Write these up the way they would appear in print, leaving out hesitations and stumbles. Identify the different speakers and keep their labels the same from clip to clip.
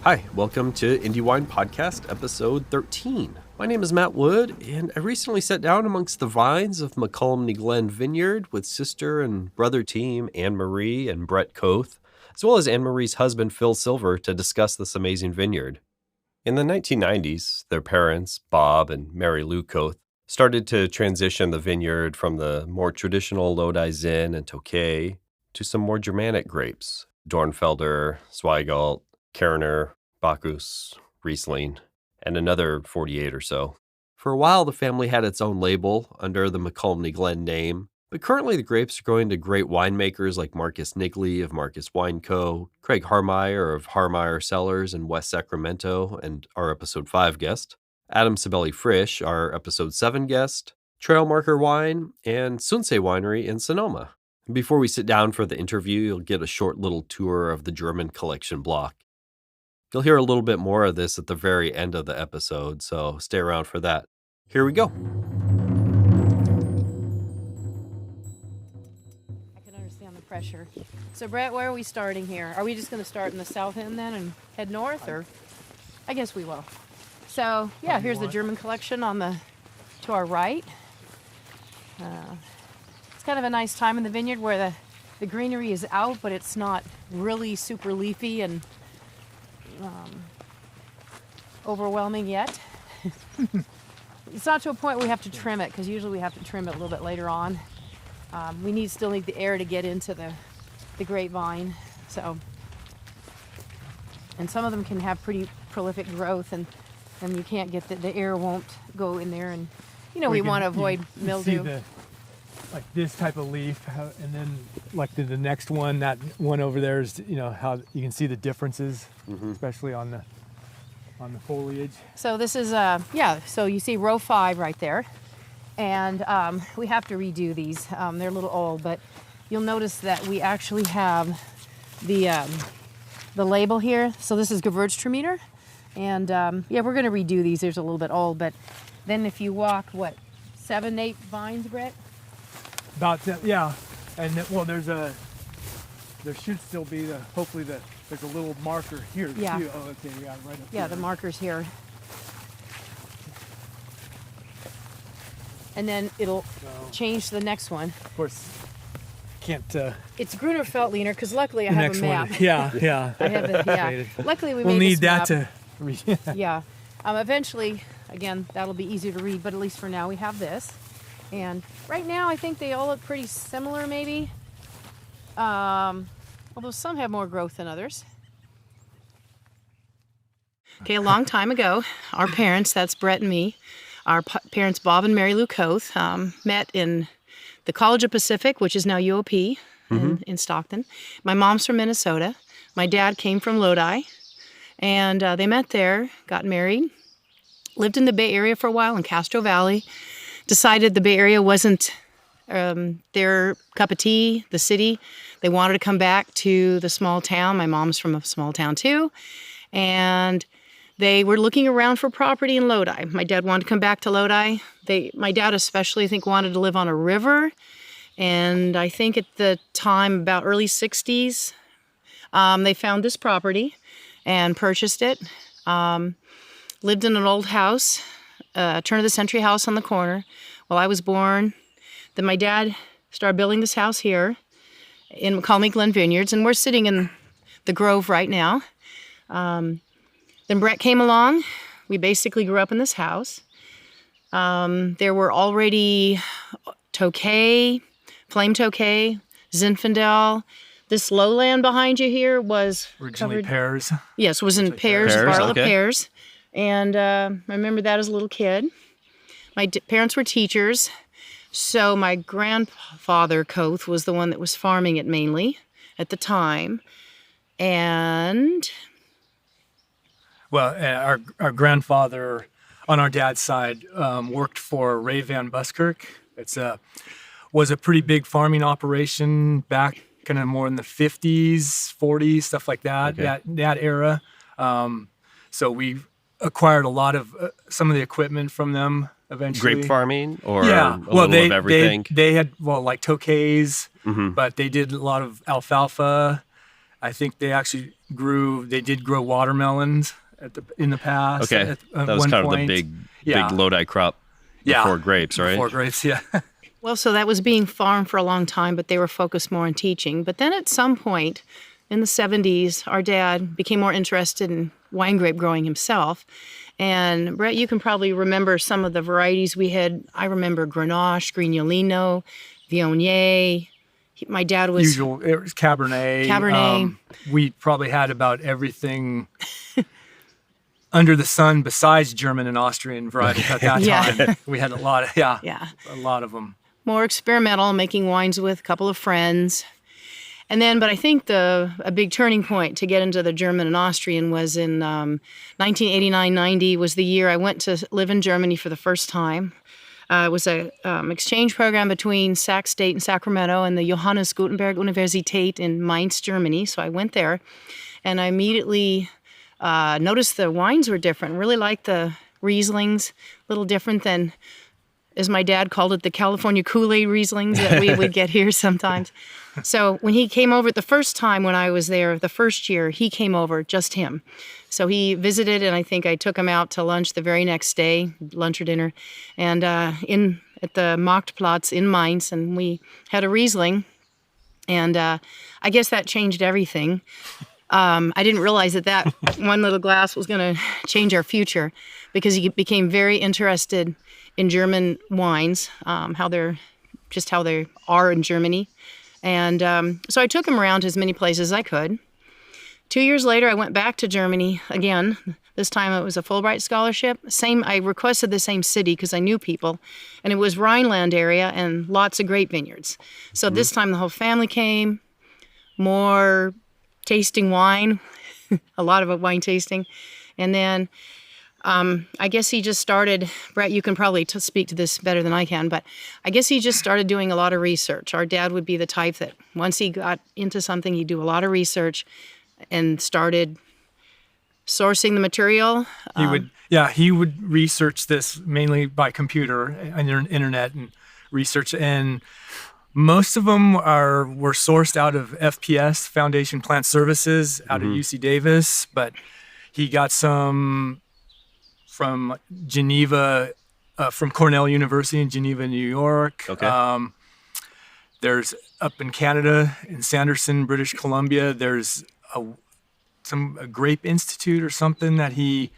Speaker 1: Hi, welcome to Indie Wine Podcast, episode 13. My name is Matt Wood, and I recently sat down amongst the vines of Mokelumne Glen Vineyard with sister and brother team Anne-Marie and Brett Koth, as well as Anne-Marie's husband Phil Silver, to discuss this amazing vineyard. In the 1990s, their parents, Bob and Mary Lou Koth, started to transition the vineyard from the more traditional Lodi Zin and Tokay to some more Germanic grapes, Dornfelder, Zweigalt, Kerner, Bacchus, Riesling, and another 48 or so. For a while, the family had its own label under the Mokelumne Glen name, but currently the grapes are going to great winemakers like Marcus Nigley of Marcus Wine Co., Craig Harmeyer of Harmeyer Cellars in West Sacramento and our episode 5 guest, Adam Sibeli Frisch, our episode 7 guest, Trail Marker Wine, and Sunse Winery in Sonoma. Before we sit down for the interview, you'll get a short little tour of the German collection block. You'll hear a little bit more of this at the very end of the episode, so stay around for that. Here we go.
Speaker 2: I can understand the pressure. So, Brett, where are we starting here? Are we just going to start in the south end then and head north, or? I guess we will. So, yeah, here's the German collection to our right. It's kind of a nice time in the vineyard where the greenery is out, but it's not really super leafy and overwhelming yet. It's not to a point we have to trim it, because usually we have to trim it a little bit later on. We still need the air to get into the grapevine. So, and some of them can have pretty prolific growth, and you can't get the air won't go in there, and we want to avoid mildew.
Speaker 3: Like this type of leaf, and then like the next one, that one over there is, how you can see the differences, especially on the foliage.
Speaker 2: So this is so you see row 5 right there, and we have to redo these. They're a little old, but you'll notice that we actually have the label here. So this is Gewürztraminer, and we're going to redo these. There's a little bit old, but then if you walk 7-8 vines, Brett.
Speaker 3: About that, yeah. And there should still be hopefully there's a little marker here too. Oh, okay, yeah, right up
Speaker 2: Yeah,
Speaker 3: here.
Speaker 2: the marker's here. And then it'll change to the next one.
Speaker 3: Of course, can't.
Speaker 2: It's Gruner Veltliner, because luckily I have a map.
Speaker 3: Yeah.
Speaker 2: I have it. Yeah. Luckily
Speaker 3: we'll
Speaker 2: made
Speaker 3: need
Speaker 2: this
Speaker 3: that
Speaker 2: map.
Speaker 3: to.
Speaker 2: Yeah. Eventually, again, that'll be easier to read, but at least for now we have this. And right now, I think they all look pretty similar, maybe. Although some have more growth than others. Okay, a long time ago, our parents, that's Brett and me, our parents, Bob and Mary Lou Koth, met in the College of Pacific, which is now IWP in Stockton. My mom's from Minnesota. My dad came from Lodi. And they met there, got married, lived in the Bay Area for a while in Castro Valley. Decided the Bay Area wasn't their cup of tea, the city. They wanted to come back to the small town. My mom's from a small town too. And they were looking around for property in Lodi. My dad wanted to come back to Lodi. My dad especially, I think, wanted to live on a river. And I think at the time, about early 60s, they found this property and purchased it. Lived in an old house. Turn-of-the-century house on the corner. Well, I was born. Then my dad started building this house here in Mokelumne Glen Vineyards, and we're sitting in the grove right now. Then Brett came along. We basically grew up in this house. There were already Tokay, Flame Tokay, Zinfandel. This lowland behind you here was
Speaker 3: Originally
Speaker 2: covered,
Speaker 3: pears.
Speaker 2: Yes, it was in pears, Bartlett pears. And I remember that as a little kid. My parents were teachers, so my grandfather, Koth, was the one that was farming it mainly at the time. And?
Speaker 3: Well, our grandfather on our dad's side worked for Ray Van Buskirk. Was a pretty big farming operation back kind of more in the 50s, 40s, stuff like that, that era. So we acquired a lot of some of the equipment from them eventually.
Speaker 1: Grape farming or
Speaker 3: a
Speaker 1: little of everything?
Speaker 3: They had, like Tokays, but they did a lot of alfalfa, I think they did grow watermelons in the past.
Speaker 1: Okay. That was
Speaker 3: one
Speaker 1: kind
Speaker 3: point.
Speaker 1: of the big Lodi crop before grapes, right?
Speaker 3: Before grapes, yeah.
Speaker 2: Well, so that was being farmed for a long time, but they were focused more on teaching. But then at some point in the 70s, our dad became more interested in wine grape growing himself. And Brett, you can probably remember some of the varieties we had. I remember Grenache, Grignolino, Viognier. My dad was...
Speaker 3: It was Cabernet. We probably had about everything under the sun besides German and Austrian varieties at that time. We had a lot of them.
Speaker 2: More experimental, making wines with a couple of friends. And then, but I think a big turning point to get into the German and Austrian was in 1989-90 was the year I went to live in Germany for the first time. It was an exchange program between Sac State and Sacramento and the Johannes Gutenberg Universität in Mainz, Germany. So I went there, and I immediately noticed the wines were different. Really liked the Rieslings, a little different than, as my dad called it, the California Kool-Aid Rieslings that we would get here sometimes. So when he came over the first time when I was there, the first year, he came over, just him. So he visited, and I think I took him out to lunch the very next day, lunch or dinner, and at the Marktplatz in Mainz, and we had a Riesling, and I guess that changed everything. I didn't realize that one little glass was going to change our future, because he became very interested in German wines, how they are in Germany. And so I took him around to as many places as I could. 2 years later, I went back to Germany again. This time it was a Fulbright scholarship. I requested the same city because I knew people. And it was Rhineland area and lots of grape vineyards. So this time the whole family came, more tasting wine, a lot of wine tasting. And then I guess he just started, Brett, you can probably speak to this better than I can, but I guess he just started doing a lot of research. Our dad would be the type that once he got into something, he'd do a lot of research and started sourcing the material.
Speaker 3: He would research this mainly by computer and internet and research, and most of them were sourced out of FPS, Foundation Plant Services, out of UC Davis, but he got some from Geneva, from Cornell University in Geneva, New York.
Speaker 1: Okay.
Speaker 3: There's up in Canada, in Sanderson, British Columbia, there's a Grape Institute or something that he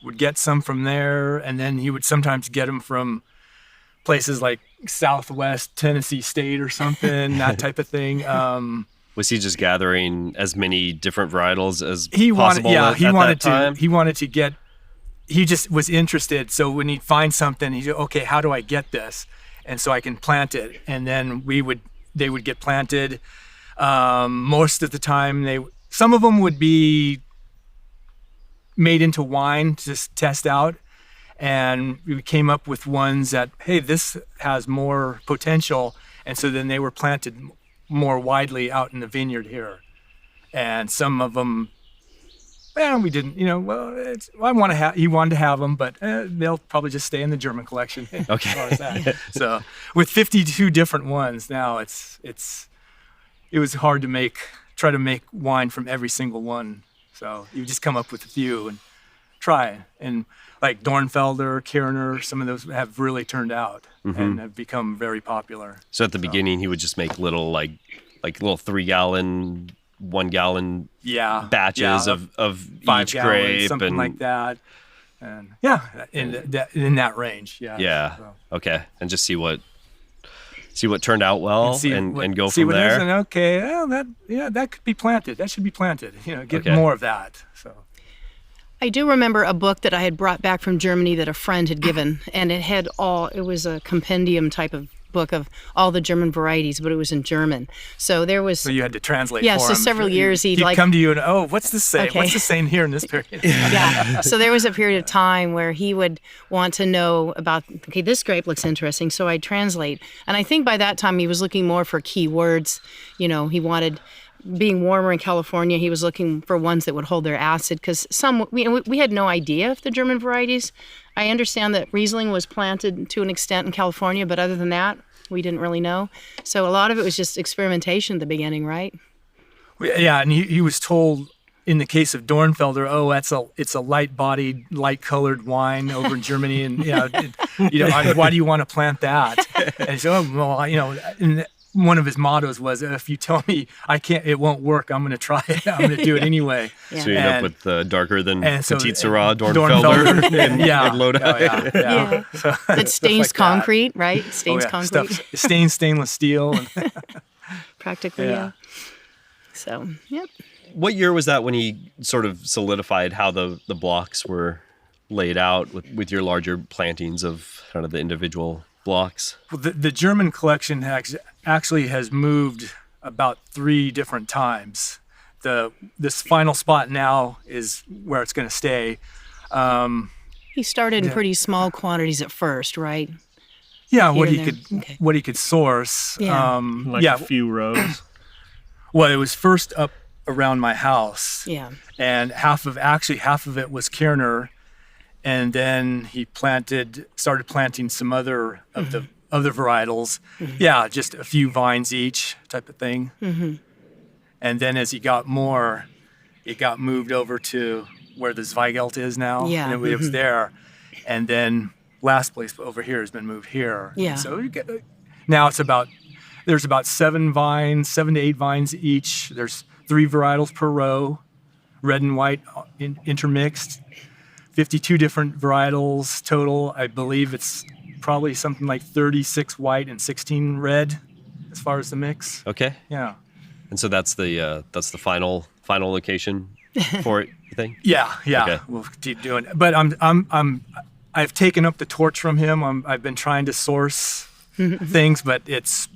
Speaker 3: would get some from there, and then he would sometimes get them from places like Southwest Tennessee State or something, that type of thing.
Speaker 1: Was he just gathering as many different varietals as
Speaker 3: possible?
Speaker 1: He
Speaker 3: just was interested. So when he'd find something, he'd say, okay, how do I get this? And so I can plant it. And then they would get planted. Most of the time, some of them would be made into wine to just test out. And we came up with ones that, hey, this has more potential. And so then they were planted more widely out in the vineyard here. And some of them, we didn't, he wanted to have them, but they'll probably just stay in the German collection.
Speaker 1: Okay.
Speaker 3: As far as that. So with 52 different ones now, it was hard to try to make wine from every single one. So you just come up with a few and try. And like Dornfelder, Kirner, some of those have really turned out and have become very popular.
Speaker 1: So at the beginning, he would just make little like little 3-gallon, 1-gallon batches of 5 each
Speaker 3: gallons,
Speaker 1: grape,
Speaker 3: something
Speaker 1: and
Speaker 3: like that. And in that range.
Speaker 1: Yeah. So. Okay. And just see what turned out well and go
Speaker 3: see
Speaker 1: from
Speaker 3: what
Speaker 1: there.
Speaker 3: And okay, that could be planted. That should be planted. Get more of that. So.
Speaker 2: I do remember a book that I had brought back from Germany that a friend had given, and it was a compendium type of book of all the German varieties, but it was in German. So
Speaker 3: you had to translate.
Speaker 2: Yeah,
Speaker 3: for
Speaker 2: so
Speaker 3: him.
Speaker 2: several years
Speaker 3: he'd come to you and what's this say?
Speaker 2: Okay.
Speaker 3: What's this saying here in this period?
Speaker 2: Yeah. So there was a period of time where he would want to know about, okay, this grape looks interesting, so I'd translate. And I think by that time he was looking more for keywords. He wanted, being warmer in California, he was looking for ones that would hold their acid, because we had no idea of the German varieties. I understand that Riesling was planted to an extent in California, but other than that, we didn't really know. So a lot of it was just experimentation at the beginning, right?
Speaker 3: Yeah, and he was told in the case of Dornfelder, it's a light-bodied, light-colored wine over in Germany, and why do you want to plant that? And he said, and one of his mottos was, if you tell me I can't, it won't work, I'm going to try it. I'm going to do it anyway.
Speaker 1: Yeah. So you end up with darker than Petite Syrah, Dornfelder, and Lodi.
Speaker 2: Yeah. So that stains concrete, that. Right? Stains concrete.
Speaker 3: Stains stainless steel.
Speaker 2: Practically, yeah. So, yep.
Speaker 1: What year was that when he sort of solidified how the blocks were laid out with your larger plantings of kind of the individual blocks?
Speaker 3: Well, the German collection actually has moved about 3 different times. This final spot now is where it's going to stay.
Speaker 2: He started in pretty small quantities at first, right?
Speaker 3: Yeah, what he could source.
Speaker 2: Yeah.
Speaker 4: A few rows.
Speaker 3: Well, it was first up around my house.
Speaker 2: Yeah.
Speaker 3: And half of it was Kerner, and then he started planting some other of the other varietals. Mm-hmm. Yeah, just a few vines each type of thing. Mm-hmm. And then as he got more, it got moved over to where the Zweigelt is now.
Speaker 2: Yeah.
Speaker 3: And it was there. And then last place over here has been moved here.
Speaker 2: Yeah.
Speaker 3: And so now there's about 7 to 8 vines each. There's 3 varietals per row, red and white intermixed, 52 different varietals total. I believe it's probably something like 36 white and 16 red as far as the mix.
Speaker 1: Okay.
Speaker 3: Yeah.
Speaker 1: And so that's the final location for it, you think?
Speaker 3: Yeah.
Speaker 1: Okay.
Speaker 3: We'll keep doing it. But I've taken up the torch from him. I've been trying to source things, but it's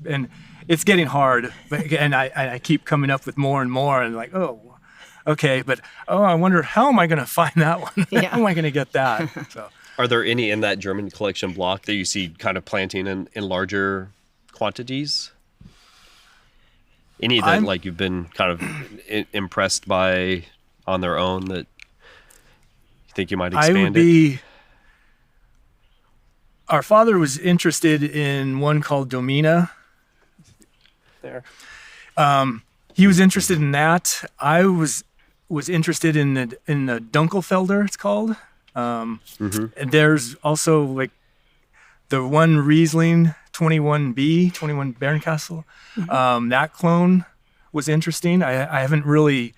Speaker 3: getting hard, and I keep coming up with more and more, and like, okay, but I wonder, how am I going to find that one?
Speaker 2: Yeah.
Speaker 3: How am I going to get that? So,
Speaker 1: are there any in that German collection block that you see kind of planting in larger quantities? Any that like you've been kind of impressed by on their own that you think you might expand it?
Speaker 3: Our father was interested in one called Domina. There. He was interested in that. I was interested in the Dunkelfelder, it's called. And there's also like the one Riesling 21B, 21 Bernkastel. That clone was interesting. I haven't really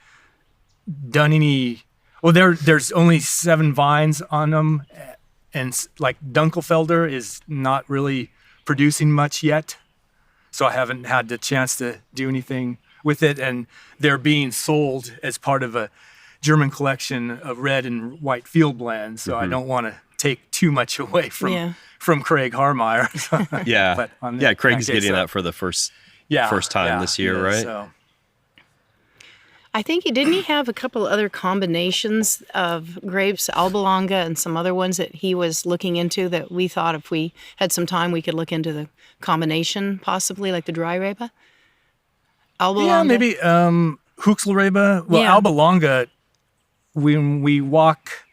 Speaker 3: done any. Well, there's only 7 vines on them, and like Dunkelfelder is not really producing much yet. So I haven't had the chance to do anything with it, and they're being sold as part of a German collection of red and white field blends. So I don't want to take too much away from Craig Harmeyer.
Speaker 1: But Craig's getting that for the first time this year, right?
Speaker 3: So.
Speaker 2: I think didn't he have a couple other combinations of grapes, Albalonga and some other ones that he was looking into that we thought if we had some time we could look into the combination possibly, like the dry Reba? Albalonga?
Speaker 3: Yeah, maybe Huxelrebe. Well, Albalonga, when we walk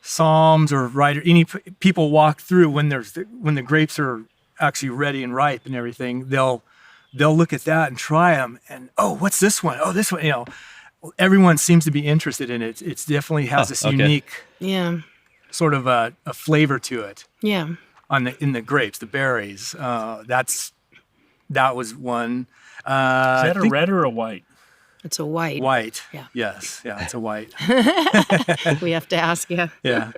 Speaker 3: Psalms or any people walk through when the grapes are actually ready and ripe and everything, they'll look at that and try them, and what's this one? Oh, this one. Everyone seems to be interested in it. It definitely has this unique, sort of a flavor to it.
Speaker 2: Yeah.
Speaker 3: In the grapes, the berries. That was one.
Speaker 4: Is that a red or a white?
Speaker 2: It's a white.
Speaker 3: White.
Speaker 2: Yeah.
Speaker 3: Yes. Yeah, it's a white.
Speaker 2: We have to ask you.
Speaker 3: Yeah.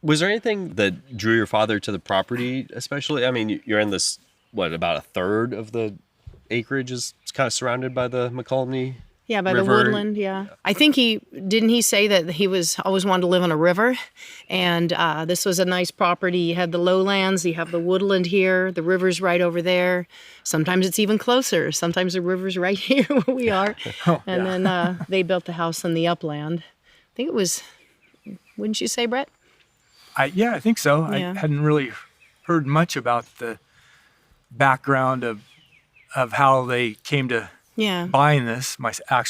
Speaker 1: Was there anything that drew your father to the property, especially? I mean, you're in this. What, about a third of the acreage is kind of surrounded by the Mokelumne
Speaker 2: Yeah, by
Speaker 1: river?
Speaker 2: the woodland, yeah. I think didn't he say that he always wanted to live on a river? And this was a nice property. You had the lowlands, you have the woodland here, the river's right over there. Sometimes it's even closer. Sometimes the river's right here where we are. Then they built the house on the upland. I think it was, wouldn't you say, Brett?
Speaker 3: I think so.
Speaker 2: Yeah.
Speaker 3: I hadn't really heard much about the background of how they came to buying this, but I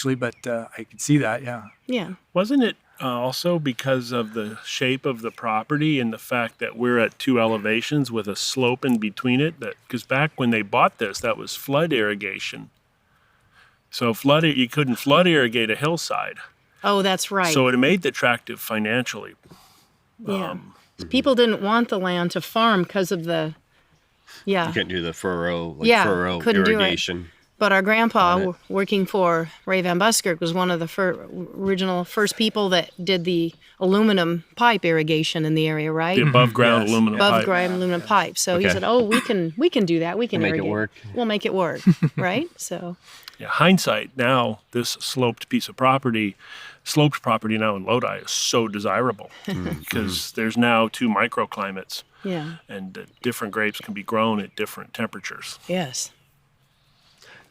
Speaker 3: could see that,
Speaker 2: Yeah.
Speaker 4: Wasn't it also because of the shape of the property and the fact that we're at 2 elevations with a slope in between it? Because back when they bought this, that was flood irrigation. So you couldn't flood irrigate a hillside.
Speaker 2: Oh, that's right.
Speaker 4: So it made it attractive financially.
Speaker 2: Yeah. People didn't want the land to farm because of the,
Speaker 1: You couldn't do the furrow
Speaker 2: couldn't do it.
Speaker 1: irrigation.
Speaker 2: But our grandpa, working for Ray Van Buskirk, was one of the original first people that did the aluminum pipe irrigation in the area, right?
Speaker 4: The above ground aluminum pipe.
Speaker 2: Above ground aluminum pipe. So he said, "Oh, we can do that. We can
Speaker 1: Make it
Speaker 2: irrigate.
Speaker 1: work."
Speaker 2: We'll make it work, right?" So
Speaker 4: Yeah, hindsight now, this sloped property now in Lodi is so desirable because there's now 2 microclimates,
Speaker 2: yeah,
Speaker 4: and different grapes can be grown at different temperatures.
Speaker 2: yes.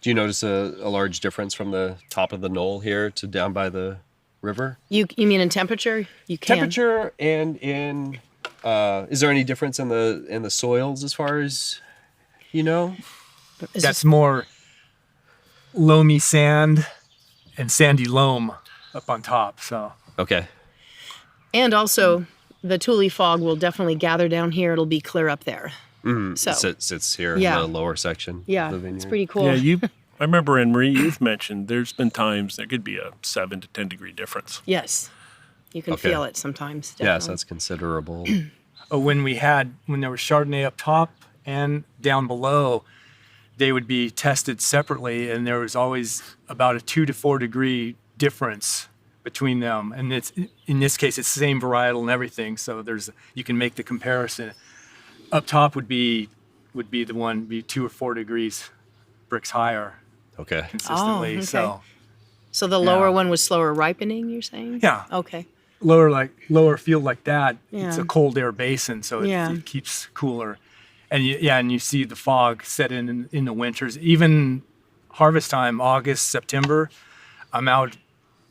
Speaker 1: Do you notice a large difference from the top of the knoll here to down by the river?
Speaker 2: You mean in temperature? You can.
Speaker 1: Temperature and in is there any difference in the soils as far as you know?
Speaker 3: That's more loamy sand and sandy loam up on top. So
Speaker 1: Okay.
Speaker 2: And also, the Thule fog will definitely gather down here. It'll be clear up there. So
Speaker 1: It sits here
Speaker 2: Yeah.
Speaker 1: in the lower section.
Speaker 2: yeah,
Speaker 1: of the vineyard.
Speaker 2: it's pretty cool.
Speaker 4: Yeah, I remember, Anne Marie, you've mentioned there's been times there could be a 7 to 10 degree difference.
Speaker 2: Yes, you can
Speaker 1: Okay.
Speaker 2: feel it sometimes.
Speaker 1: Yes,
Speaker 2: Definitely.
Speaker 1: that's considerable.
Speaker 3: when there was Chardonnay up top and down below, they would be tested separately, and there was always about a 2 to 4 degree difference between them. And it's in this case, it's the same varietal and everything, so you can make the comparison. Up top would be the one be 2 or 4 degrees bricks higher
Speaker 1: Okay.
Speaker 3: consistently.
Speaker 2: okay. So the lower
Speaker 3: Yeah.
Speaker 2: one was slower ripening, you're saying?
Speaker 3: Yeah.
Speaker 2: Okay.
Speaker 3: Lower field like that, it's
Speaker 2: Yeah.
Speaker 3: a cold air basin, so it keeps cooler. And you see the fog set in the winters. Even harvest time, August, September, I'm out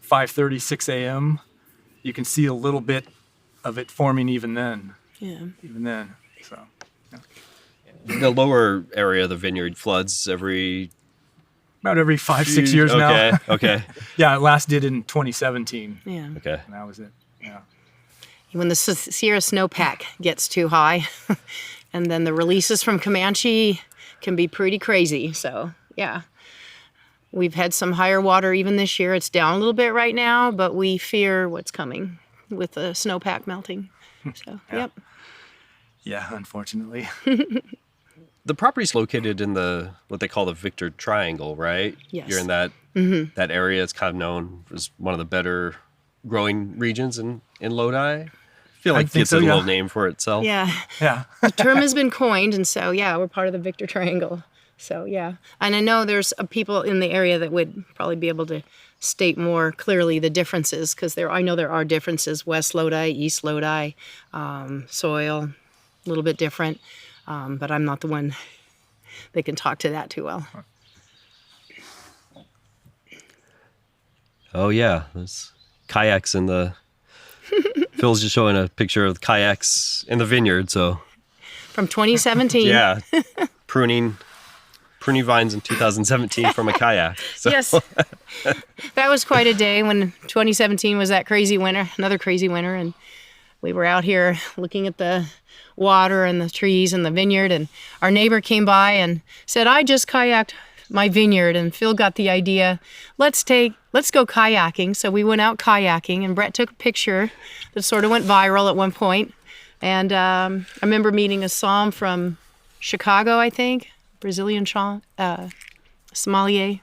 Speaker 3: 5:30, 6 a.m. You can see a little bit of it forming even then.
Speaker 2: Yeah.
Speaker 3: So
Speaker 1: The lower area of the vineyard floods
Speaker 3: about every 5-6 years now.
Speaker 1: Okay.
Speaker 3: Yeah, it last did in 2017,
Speaker 2: Yeah.
Speaker 1: Okay.
Speaker 3: and that was it. Yeah.
Speaker 2: When the Sierra snowpack gets too high, and then the releases from Comanche can be pretty crazy. So, yeah. We've had some higher water even this year. It's down a little bit right now, but we fear what's coming with the snowpack melting. So, yep.
Speaker 3: Yeah, unfortunately.
Speaker 1: The property's located in what they call the Victor Triangle, right?
Speaker 2: Yes.
Speaker 1: You're in that area. It's kind of known as one of the better growing regions in Lodi. I feel like it
Speaker 3: think
Speaker 1: gets
Speaker 3: so,
Speaker 1: a
Speaker 3: yeah.
Speaker 1: little name for itself.
Speaker 2: Yeah.
Speaker 3: Yeah.
Speaker 2: The term has been coined, and so, yeah, we're part of the Victor Triangle. So, yeah. And I know there's people in the area that would probably be able to state more clearly the differences, because I know there are differences. West Lodi, East Lodi, soil, a little bit different. But I'm not the one that can talk to that too well.
Speaker 1: Oh, yeah. There's kayaks in the... Phil's just showing a picture of the kayaks in the vineyard, so...
Speaker 2: From 2017.
Speaker 1: Yeah. Pruning vines in 2017 from a kayak. So.
Speaker 2: Yes. That was quite a day when 2017 was that crazy winter, another crazy winter. And we were out here looking at the water and the trees and the vineyard. And our neighbor came by and said, "I just kayaked my vineyard." And Phil got the idea, let's go kayaking. So we went out kayaking, and Brett took a picture that sort of went viral at one point. And I remember meeting a somm from Chicago, I think, Brazilian sommelier,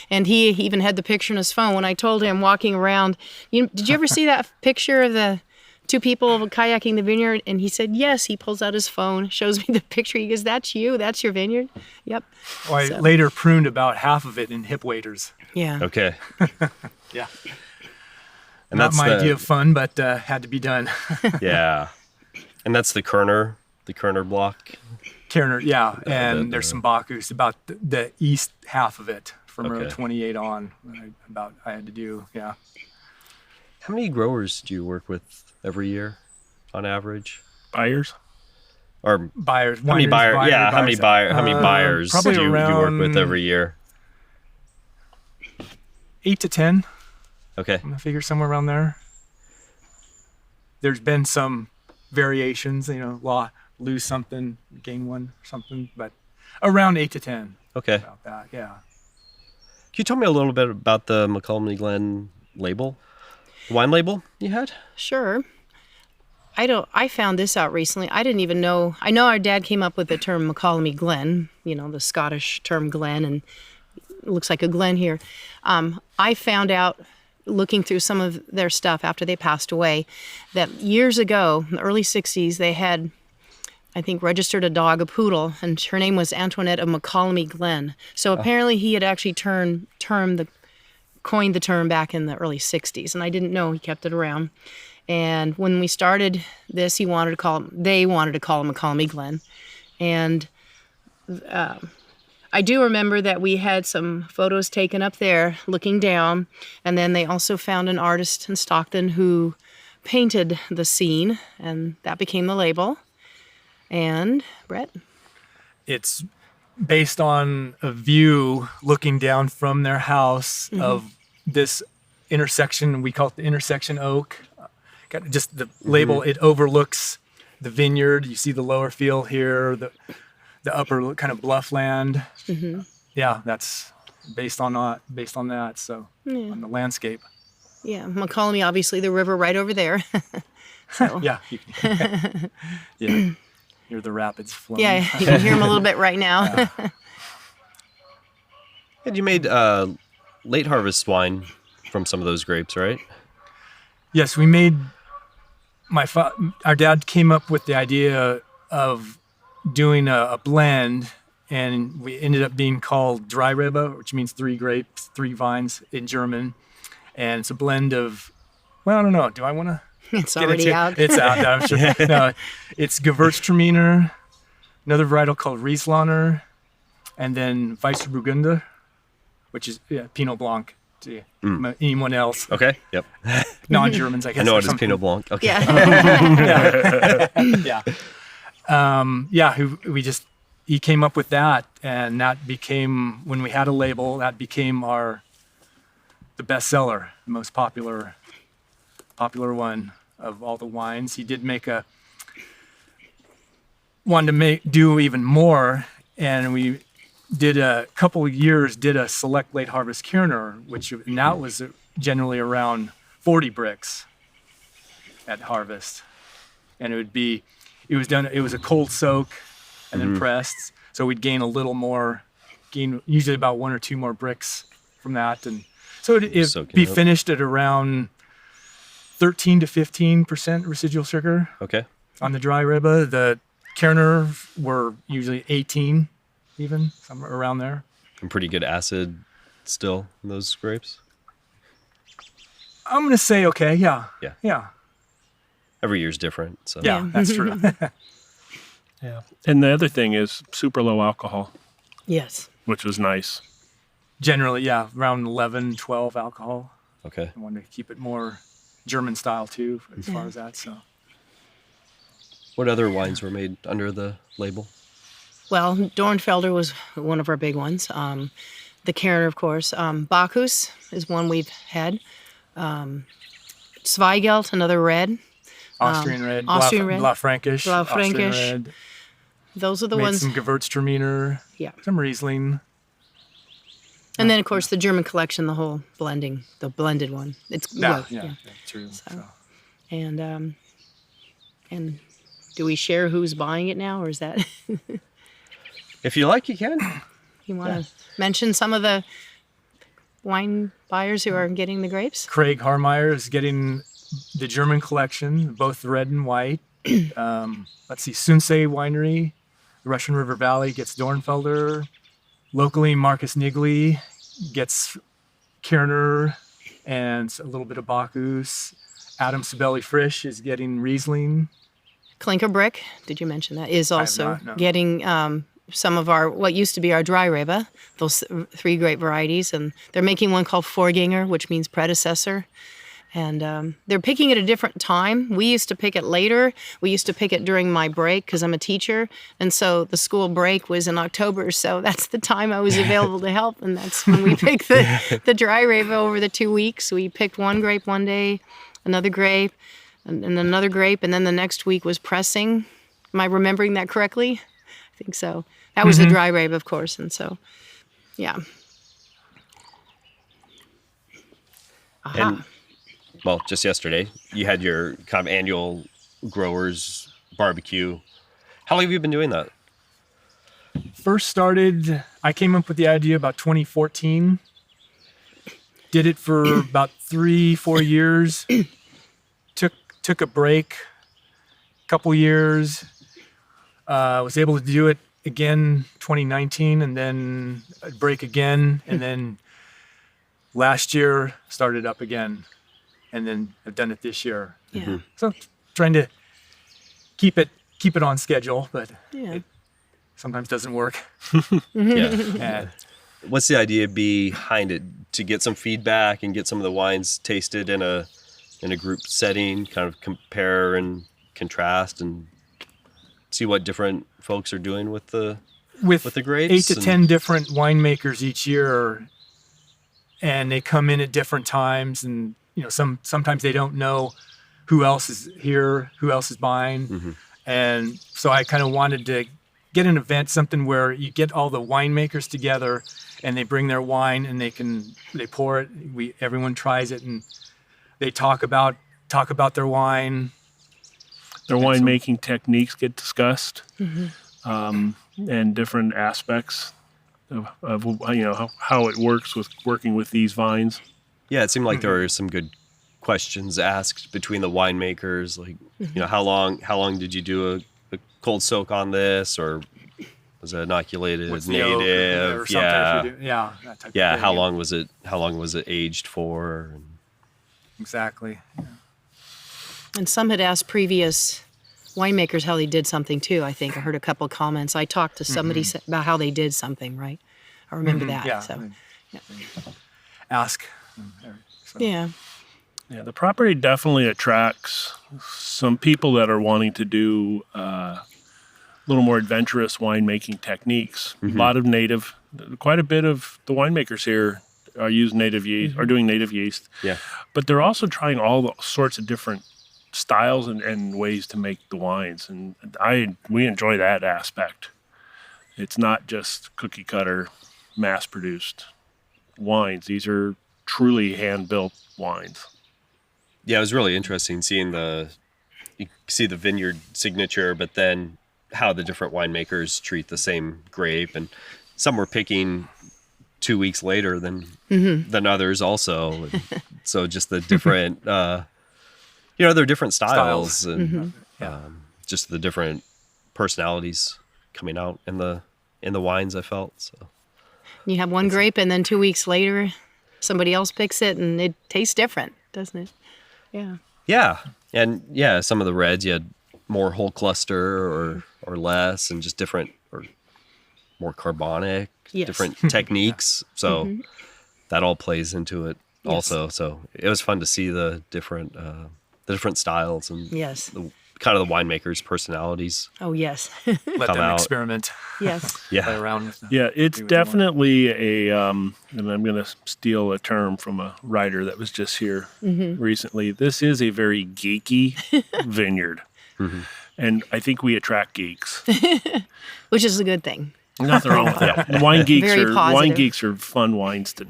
Speaker 2: and he even had the picture on his phone. When I told him walking around, did you ever see that picture of the 2 people kayaking the vineyard? And he said, yes. He pulls out his phone, shows me the picture. He goes, "That's you. That's your vineyard." Yep.
Speaker 3: Well, I later pruned about half of it in hip waders.
Speaker 2: Yeah.
Speaker 1: Okay.
Speaker 3: Yeah.
Speaker 1: And
Speaker 3: Not
Speaker 1: that's
Speaker 3: my idea of fun, but had to be done.
Speaker 1: Yeah. And that's the Kerner block.
Speaker 3: Kerner, yeah, and there's some Bacchus about the east half of it from
Speaker 1: Okay.
Speaker 3: row 28 on. I had to do, yeah.
Speaker 1: How many growers do you work with every year on average?
Speaker 4: Buyers?
Speaker 1: Or
Speaker 3: Buyers.
Speaker 1: how many buyers
Speaker 3: probably
Speaker 1: do you work with
Speaker 3: around
Speaker 1: every year?
Speaker 3: 8 to 10.
Speaker 1: Okay.
Speaker 3: I'm gonna figure somewhere around there. There's been some variations, lose something, gain one or something, but around 8 to 10.
Speaker 1: Okay.
Speaker 3: About that, yeah.
Speaker 1: you tell me a little bit about the Mokelumne Glen label, the wine label you had?
Speaker 2: Sure. I found this out recently. I didn't even know. I know our dad came up with the term Mokelumne Glen, the Scottish term Glen, and it looks like a Glen here. I found out, looking through some of their stuff after they passed away, that years ago, in the early 60s, they had, I think, registered a dog, a poodle, and her name was Antoinette of Mokelumne Glen. So apparently he had actually coined the term back in the early 60s, and I didn't know he kept it around. And when we started this, they wanted to call him Mokelumne Glen. And I do remember that we had some photos taken up there looking down, and then they also found an artist in Stockton who painted the scene, and that became the label. And Brett?
Speaker 3: It's based on a view looking down from their house of this intersection. We call it the intersection oak. Got just the label. It overlooks the vineyard. You see the lower field here, the upper kind of bluff land. Yeah, that's based on that. So on the landscape.
Speaker 2: Yeah, Mokelumne, obviously the river right over there. So.
Speaker 3: Yeah. Yeah. Hear the rapids flowing.
Speaker 2: Yeah, you can hear them a little bit right now.
Speaker 1: And you made late harvest wine from some of those grapes, right?
Speaker 3: Yes, we made. Our dad came up with the idea of doing a blend, and we ended up being called Dry Rebe, which means 3 grapes, 3 vines in German, and it's a blend of. Well, I don't know. Do I want to?
Speaker 2: It's already out.
Speaker 3: It's out. I'm sure. No, it's Gewürztraminer, another varietal called Rieslaner, and then Weissburgunder, which is Pinot Blanc. To anyone else?
Speaker 1: Okay. Yep.
Speaker 3: Non-Germans, I guess.
Speaker 1: I know it is Pinot Blanc. Okay.
Speaker 2: Yeah.
Speaker 3: He came up with that, and that became, when we had a label, that became the bestseller, the most popular one of all the wines. He did wanted to do even more, and we did a couple of years, did a select late harvest Kerner, and that was generally around 40 bricks at harvest. And it was a cold soak and then pressed. So we'd gain usually about 1 or 2 more bricks from that. And so it'd be finished at around 13 to 15% residual sugar.
Speaker 1: Okay.
Speaker 3: On the dry Rebe. The Kerner were usually 18, even somewhere around there.
Speaker 1: And pretty good acid still in those grapes?
Speaker 3: I'm going to say okay, yeah. Yeah.
Speaker 1: Every year's different, so.
Speaker 3: Yeah, that's true.
Speaker 4: Yeah. And the other thing is super low alcohol.
Speaker 2: Yes.
Speaker 4: Which was nice.
Speaker 3: Generally, yeah, around 11, 12 alcohol.
Speaker 1: Okay.
Speaker 3: I wanted to keep it more German style too, as far as that. So.
Speaker 1: What other wines were made under the label?
Speaker 2: Well, Dornfelder was one of our big ones. The Kerner, of course. Bacchus is one we've had. Zweigelt, another red.
Speaker 3: Austrian red.
Speaker 2: Austrian red.
Speaker 3: Blaufränkisch.
Speaker 2: Blaufränkisch.
Speaker 3: Austrian red.
Speaker 2: Those are the
Speaker 3: Made
Speaker 2: ones.
Speaker 3: some Gewürztraminer.
Speaker 2: Yeah.
Speaker 3: Some Riesling.
Speaker 2: And then, of course, the German collection, the whole blending, the blended one. It's
Speaker 3: Yeah,
Speaker 2: yeah.
Speaker 3: true. So.
Speaker 2: And do we share who's buying it now, or is that
Speaker 1: If you like, you can.
Speaker 2: you want to mention some of the wine buyers who are getting the grapes?
Speaker 3: Craig Harmeyer is getting the German collection, both red and white. Let's see, Sunsei Winery, the Russian River Valley gets Dornfelder. Locally, Marcus Niggli gets Kerner and a little bit of Bacchus. Adam Sibeli Frisch is getting Riesling.
Speaker 2: Clinker Brick, did you mention that? Is also
Speaker 3: not, no.
Speaker 2: getting some of our, what used to be our dry Rebe, those 3 grape varieties. And they're making one called Vorgänger, which means predecessor. And they're picking it at a different time. We used to pick it later. We used to pick it during my break because I'm a teacher. And so the school break was in October. So that's the time I was available to help. And that's when we picked the dry Rebe over the 2 weeks. We picked one grape one day, another grape, and another grape. And then the next week was pressing. Am I remembering that correctly? I think so. That was the dry Rebe, of course. And so, yeah. Aha.
Speaker 1: And well, just yesterday, you had your kind of annual growers barbecue. How long have you been doing that?
Speaker 3: First started, I came up with the idea about 2014. Did it for about 3-4 years. Took a break, couple years. Was able to do it again 2019, and then a break again, and then last year started up again, and then I've done it this year.
Speaker 2: Yeah.
Speaker 3: So trying to keep it on schedule, but
Speaker 2: Yeah.
Speaker 3: it sometimes doesn't work.
Speaker 1: Yeah.
Speaker 3: And
Speaker 1: What's the idea behind it? To get some feedback and get some of the wines tasted in a group setting, kind of compare and contrast and see what different folks are doing with the grapes?
Speaker 3: 8 to 10 different winemakers each year, and they come in at different times, and sometimes they don't know who else is here, who else is buying. And so I kind of wanted to get an event, something where you get all the winemakers together and they bring their wine and they pour it. Everyone tries it and they talk about their wine.
Speaker 4: Their winemaking techniques get discussed, and different aspects of how it works with working with these vines.
Speaker 1: Yeah, it seemed like there were some good questions asked between the winemakers, like how long did you do a cold soak on this, or was it inoculated
Speaker 3: What's the oak
Speaker 1: native?
Speaker 3: or something if you do- yeah, that type of thing.
Speaker 1: How long was it aged for?
Speaker 3: Exactly. Yeah.
Speaker 2: And some had asked previous winemakers how they did something too. I think I heard a couple of comments. I talked to somebody about how they did something, right? I remember that.
Speaker 3: Yeah.
Speaker 2: So,
Speaker 3: Ask. So.
Speaker 2: yeah.
Speaker 4: Yeah, the property definitely attracts some people that are wanting to do a little more adventurous winemaking techniques. Quite a bit of the winemakers here are using native yeast, are doing native yeast.
Speaker 1: Yeah.
Speaker 4: But they're also trying all sorts of different styles and ways to make the wines, and we enjoy that aspect. It's not just cookie cutter, mass produced wines. These are truly hand built wines.
Speaker 1: Yeah, it was really interesting seeing you see the vineyard signature, but then how the different winemakers treat the same grape, and some were picking 2 weeks later than others also. And so just the different, they're different styles. And just the different personalities coming out in the wines, I felt. So
Speaker 2: You have one grape, and then 2 weeks later, somebody else picks it, and it tastes different, doesn't it? Yeah.
Speaker 1: yeah, and some of the reds you had more whole cluster or less, and just different or more carbonic,
Speaker 2: Yes.
Speaker 1: different techniques. So that all plays into it also. So it was fun to see the different styles and
Speaker 2: Yes.
Speaker 1: the kind of the winemakers' personalities.
Speaker 2: Oh, yes.
Speaker 3: Let
Speaker 1: Come
Speaker 3: them
Speaker 1: out.
Speaker 3: experiment.
Speaker 2: Yes.
Speaker 3: Play
Speaker 1: Yeah,
Speaker 3: around with them.
Speaker 4: Yeah, it's
Speaker 3: See what they want.
Speaker 4: definitely and I'm going to steal a term from a writer that was just here recently. This is a very geeky vineyard. And I think we attract geeks.
Speaker 2: Which is a good thing.
Speaker 4: Nothing wrong with that. Wine
Speaker 2: Very positive.
Speaker 4: geeks are fun wines to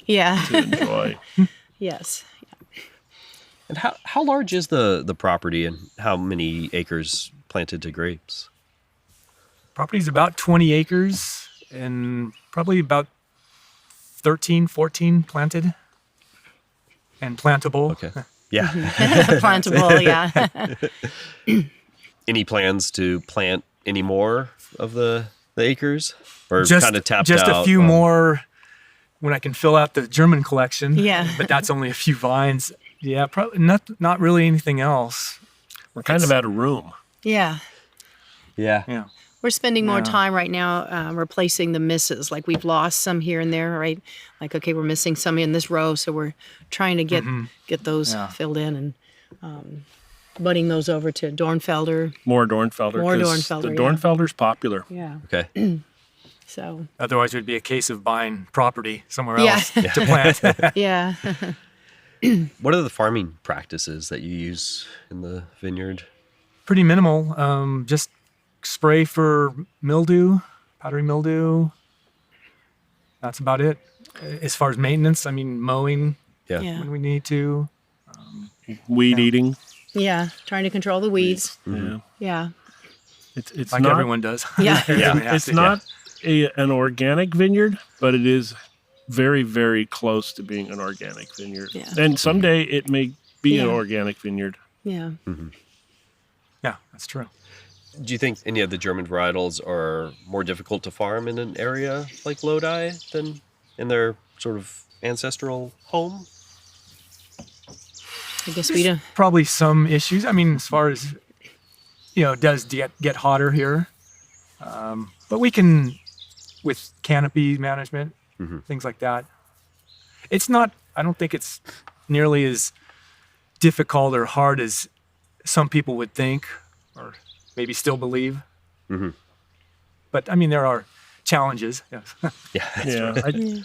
Speaker 2: Yeah.
Speaker 4: to enjoy.
Speaker 2: Yes.
Speaker 1: and how large is the property, and how many acres planted to grapes?
Speaker 3: Property's about 20 acres and probably about 13, 14 planted and plantable.
Speaker 1: Okay. Yeah.
Speaker 2: Plantable, yeah.
Speaker 1: Any plans to plant any more of the acres, or
Speaker 3: Just
Speaker 1: kind of tapped
Speaker 3: just
Speaker 1: out?
Speaker 3: a few more when I can fill out the German collection.
Speaker 2: Yeah.
Speaker 3: But that's only a few vines. Yeah, probably not really anything else.
Speaker 4: We're kind of out of room.
Speaker 2: Yeah.
Speaker 1: Yeah.
Speaker 3: Yeah.
Speaker 2: We're spending more
Speaker 3: Yeah.
Speaker 2: time right now replacing the misses. Like we've lost some here and there, right? Like, okay, we're missing some in this row, so we're trying to get those
Speaker 3: Yeah.
Speaker 2: filled in and budding those over to Dornfelder.
Speaker 4: More Dornfelder.
Speaker 2: More
Speaker 4: 'cause
Speaker 2: Dornfelder,
Speaker 4: The
Speaker 2: yeah.
Speaker 4: Dornfelder's popular.
Speaker 2: Yeah.
Speaker 1: Okay.
Speaker 2: So,
Speaker 3: Otherwise, it would be a case of buying property somewhere
Speaker 2: Yeah.
Speaker 3: else to plant.
Speaker 2: yeah.
Speaker 1: What are the farming practices that you use in the vineyard?
Speaker 3: Pretty minimal. Just spray for mildew, powdery mildew. That's about it. As far as maintenance, I mean, mowing,
Speaker 1: Yeah.
Speaker 2: Yeah.
Speaker 3: when we need to.
Speaker 4: Weed eating.
Speaker 2: Yeah. Trying to control the weeds.
Speaker 4: Yeah.
Speaker 2: Yeah.
Speaker 4: It's
Speaker 3: Like
Speaker 4: not,
Speaker 3: everyone does.
Speaker 2: Yeah.
Speaker 3: Everyone has
Speaker 4: It's
Speaker 3: to,
Speaker 4: not an organic vineyard, but it is very, very close to being an organic vineyard.
Speaker 2: Yeah.
Speaker 4: And someday it may be an
Speaker 2: Yeah.
Speaker 4: organic vineyard.
Speaker 2: Yeah.
Speaker 3: Yeah, that's true.
Speaker 1: Do you think any of the German varietals are more difficult to farm in an area like Lodi than in their sort of ancestral home?
Speaker 2: I guess we don't.
Speaker 3: Probably some issues. I mean, as far as, it does get hotter here. But we can, with canopy management, things like that. It's not, I don't think it's nearly as difficult or hard as some people would think or maybe still believe. But I mean, there are challenges. Yes.
Speaker 4: Yeah,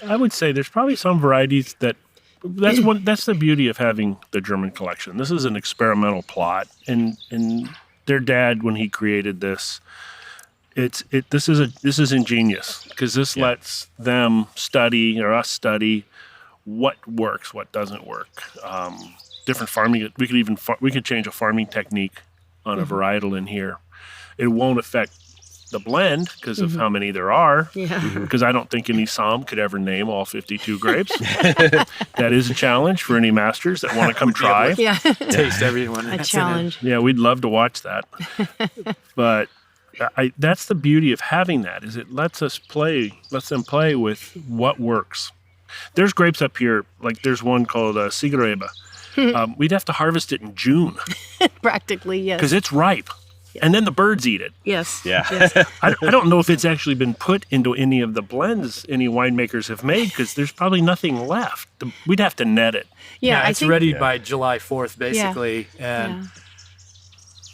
Speaker 4: I would say there's probably some varieties that's the beauty of having the German collection. This is an experimental plot, and their dad, when he created this, this is ingenious because this lets them study or us study what works, what doesn't work. Different farming. We could change a farming technique on a varietal in here. It won't affect the blend because of how many there are.
Speaker 2: Yeah.
Speaker 4: Because I don't think any somm could ever name all 52 grapes. That is a challenge for any masters that want to come try.
Speaker 2: Yeah.
Speaker 3: Taste everyone.
Speaker 2: A challenge.
Speaker 4: Yeah, we'd love to watch that. But that's the beauty of having that, is it lets them play with what works. There's grapes up here, like there's one called Sigareba. We'd have to harvest it in June
Speaker 2: Practically, yes.
Speaker 4: because it's ripe. And then the birds eat it.
Speaker 2: Yes.
Speaker 1: Yeah.
Speaker 2: Yes.
Speaker 4: I don't know if it's actually been put into any of the blends any winemakers have made because there's probably nothing left. We'd have to net it.
Speaker 2: Yeah. I
Speaker 3: it's
Speaker 2: think,
Speaker 3: ready by July 4th, basically. And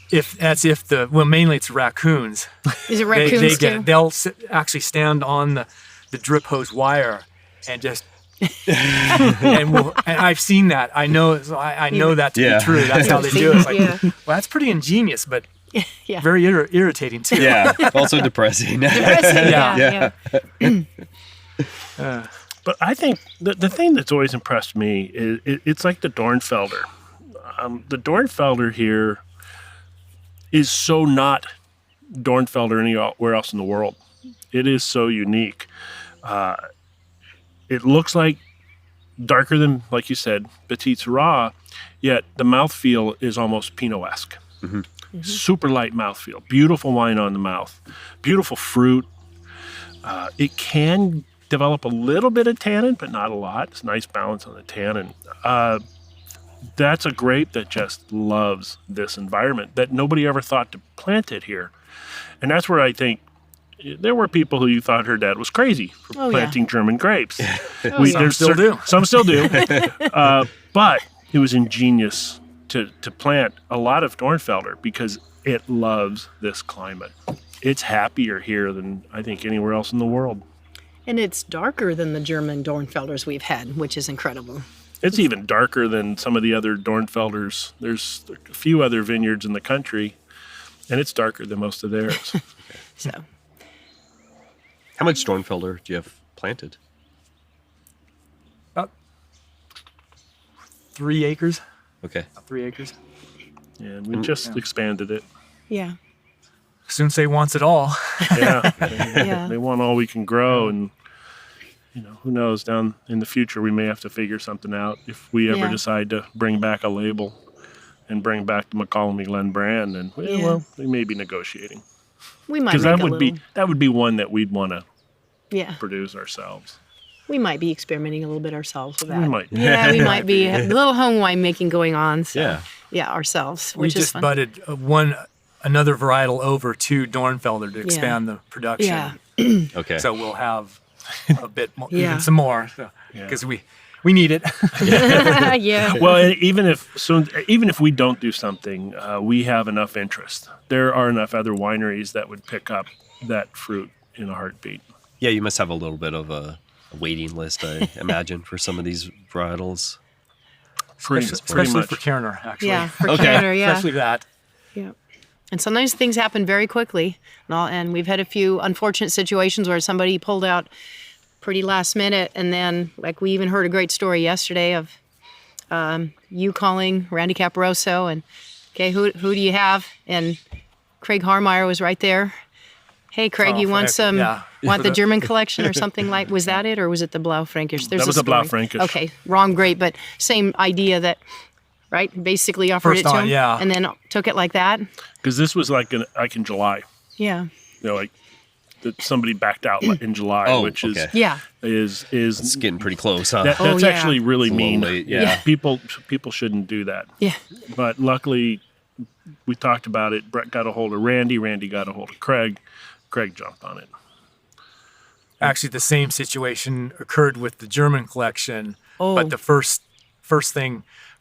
Speaker 2: Yeah.
Speaker 3: mainly it's raccoons.
Speaker 2: Is it raccoons too?
Speaker 3: They'll actually stand on the drip hose wire and just. and I've seen that. I know that to be true. That's how they do it. It's like, well, that's pretty ingenious, but very irritating too.
Speaker 1: Yeah. Also depressing.
Speaker 2: Depressing, yeah.
Speaker 4: But I think the thing that's always impressed me is it's like the Dornfelder. The Dornfelder here is so not Dornfelder anywhere else in the world. It is so unique. It looks like darker than, like you said, Petit Syrah, yet the mouthfeel is almost Pinot-esque. Super light mouthfeel. Beautiful wine on the mouth. Beautiful fruit. It can develop a little bit of tannin, but not a lot. It's a nice balance on the tannin. That's a grape that just loves this environment, that nobody ever thought to plant it here. And that's where I think there were people who you thought her dad was crazy for planting German grapes.
Speaker 3: Some still do.
Speaker 4: Some still do. But it was ingenious to plant a lot of Dornfelder because it loves this climate. It's happier here than I think anywhere else in the world.
Speaker 2: And it's darker than the German Dornfelders we've had, which is incredible.
Speaker 4: It's even darker than some of the other Dornfelders. There's a few other vineyards in the country, and it's darker than most of theirs.
Speaker 2: So,
Speaker 1: How much Dornfelder do you have planted?
Speaker 3: About 3 acres.
Speaker 1: Okay.
Speaker 3: 3 acres.
Speaker 4: Yeah, and we just expanded it.
Speaker 2: yeah.
Speaker 3: Sensei wants it all.
Speaker 4: Yeah.
Speaker 2: Yeah.
Speaker 4: They want all we can grow, and who knows, down in the future we may have to figure something out if we ever decide to bring back a label and bring back the Mokelumne Glen brand, and well, we may be negotiating.
Speaker 2: We might
Speaker 4: Because
Speaker 2: make
Speaker 4: that would be one that we'd want to
Speaker 2: a
Speaker 4: produce ourselves.
Speaker 2: we might be experimenting a little bit ourselves with that.
Speaker 4: We might.
Speaker 2: Yeah, we might be a little home winemaking going on. So,
Speaker 1: Yeah.
Speaker 2: ourselves,
Speaker 3: We
Speaker 2: which is
Speaker 3: just
Speaker 2: fun.
Speaker 3: budded another varietal over to Dornfelder to expand the production.
Speaker 2: Yeah.
Speaker 1: Okay.
Speaker 3: So we'll have a bit more,
Speaker 2: Yeah.
Speaker 3: even some more, because we need it.
Speaker 2: Yeah.
Speaker 4: Well, and even if we don't do something, we have enough interest. There are enough other wineries that would pick up that fruit in a heartbeat.
Speaker 1: Yeah, you must have a little bit of a waiting list, I imagine, for some of these varietals.
Speaker 3: Especially
Speaker 4: much.
Speaker 3: for Kerner, actually.
Speaker 2: Yeah, for
Speaker 1: Okay.
Speaker 2: Canada, yeah.
Speaker 3: Especially that.
Speaker 2: Yeah. And sometimes things happen very quickly. And we've had a few unfortunate situations where somebody pulled out pretty last minute. And then, like, we even heard a great story yesterday of you calling Randy Caparoso and, okay, who do you have? And Craig Harmeyer was right there. Hey, Craig, you want want the German collection or something like? Was that it, or was it the Blaufränkisch?
Speaker 4: That was a Blaufränkisch.
Speaker 2: Okay, wrong grape, but same idea that, right? Basically offered it to him, and then took it like that.
Speaker 4: Because this was like in July.
Speaker 2: Yeah.
Speaker 4: Like that somebody backed out in July, which is
Speaker 1: it's getting pretty close, huh?
Speaker 4: That's actually really mean.
Speaker 1: Late, yeah.
Speaker 4: People shouldn't do that.
Speaker 2: Yeah.
Speaker 4: But luckily, we talked about it. Brett got a hold of Randy. Randy got a hold of Craig. Craig jumped on it.
Speaker 3: Actually, the same situation occurred with the German collection, but the first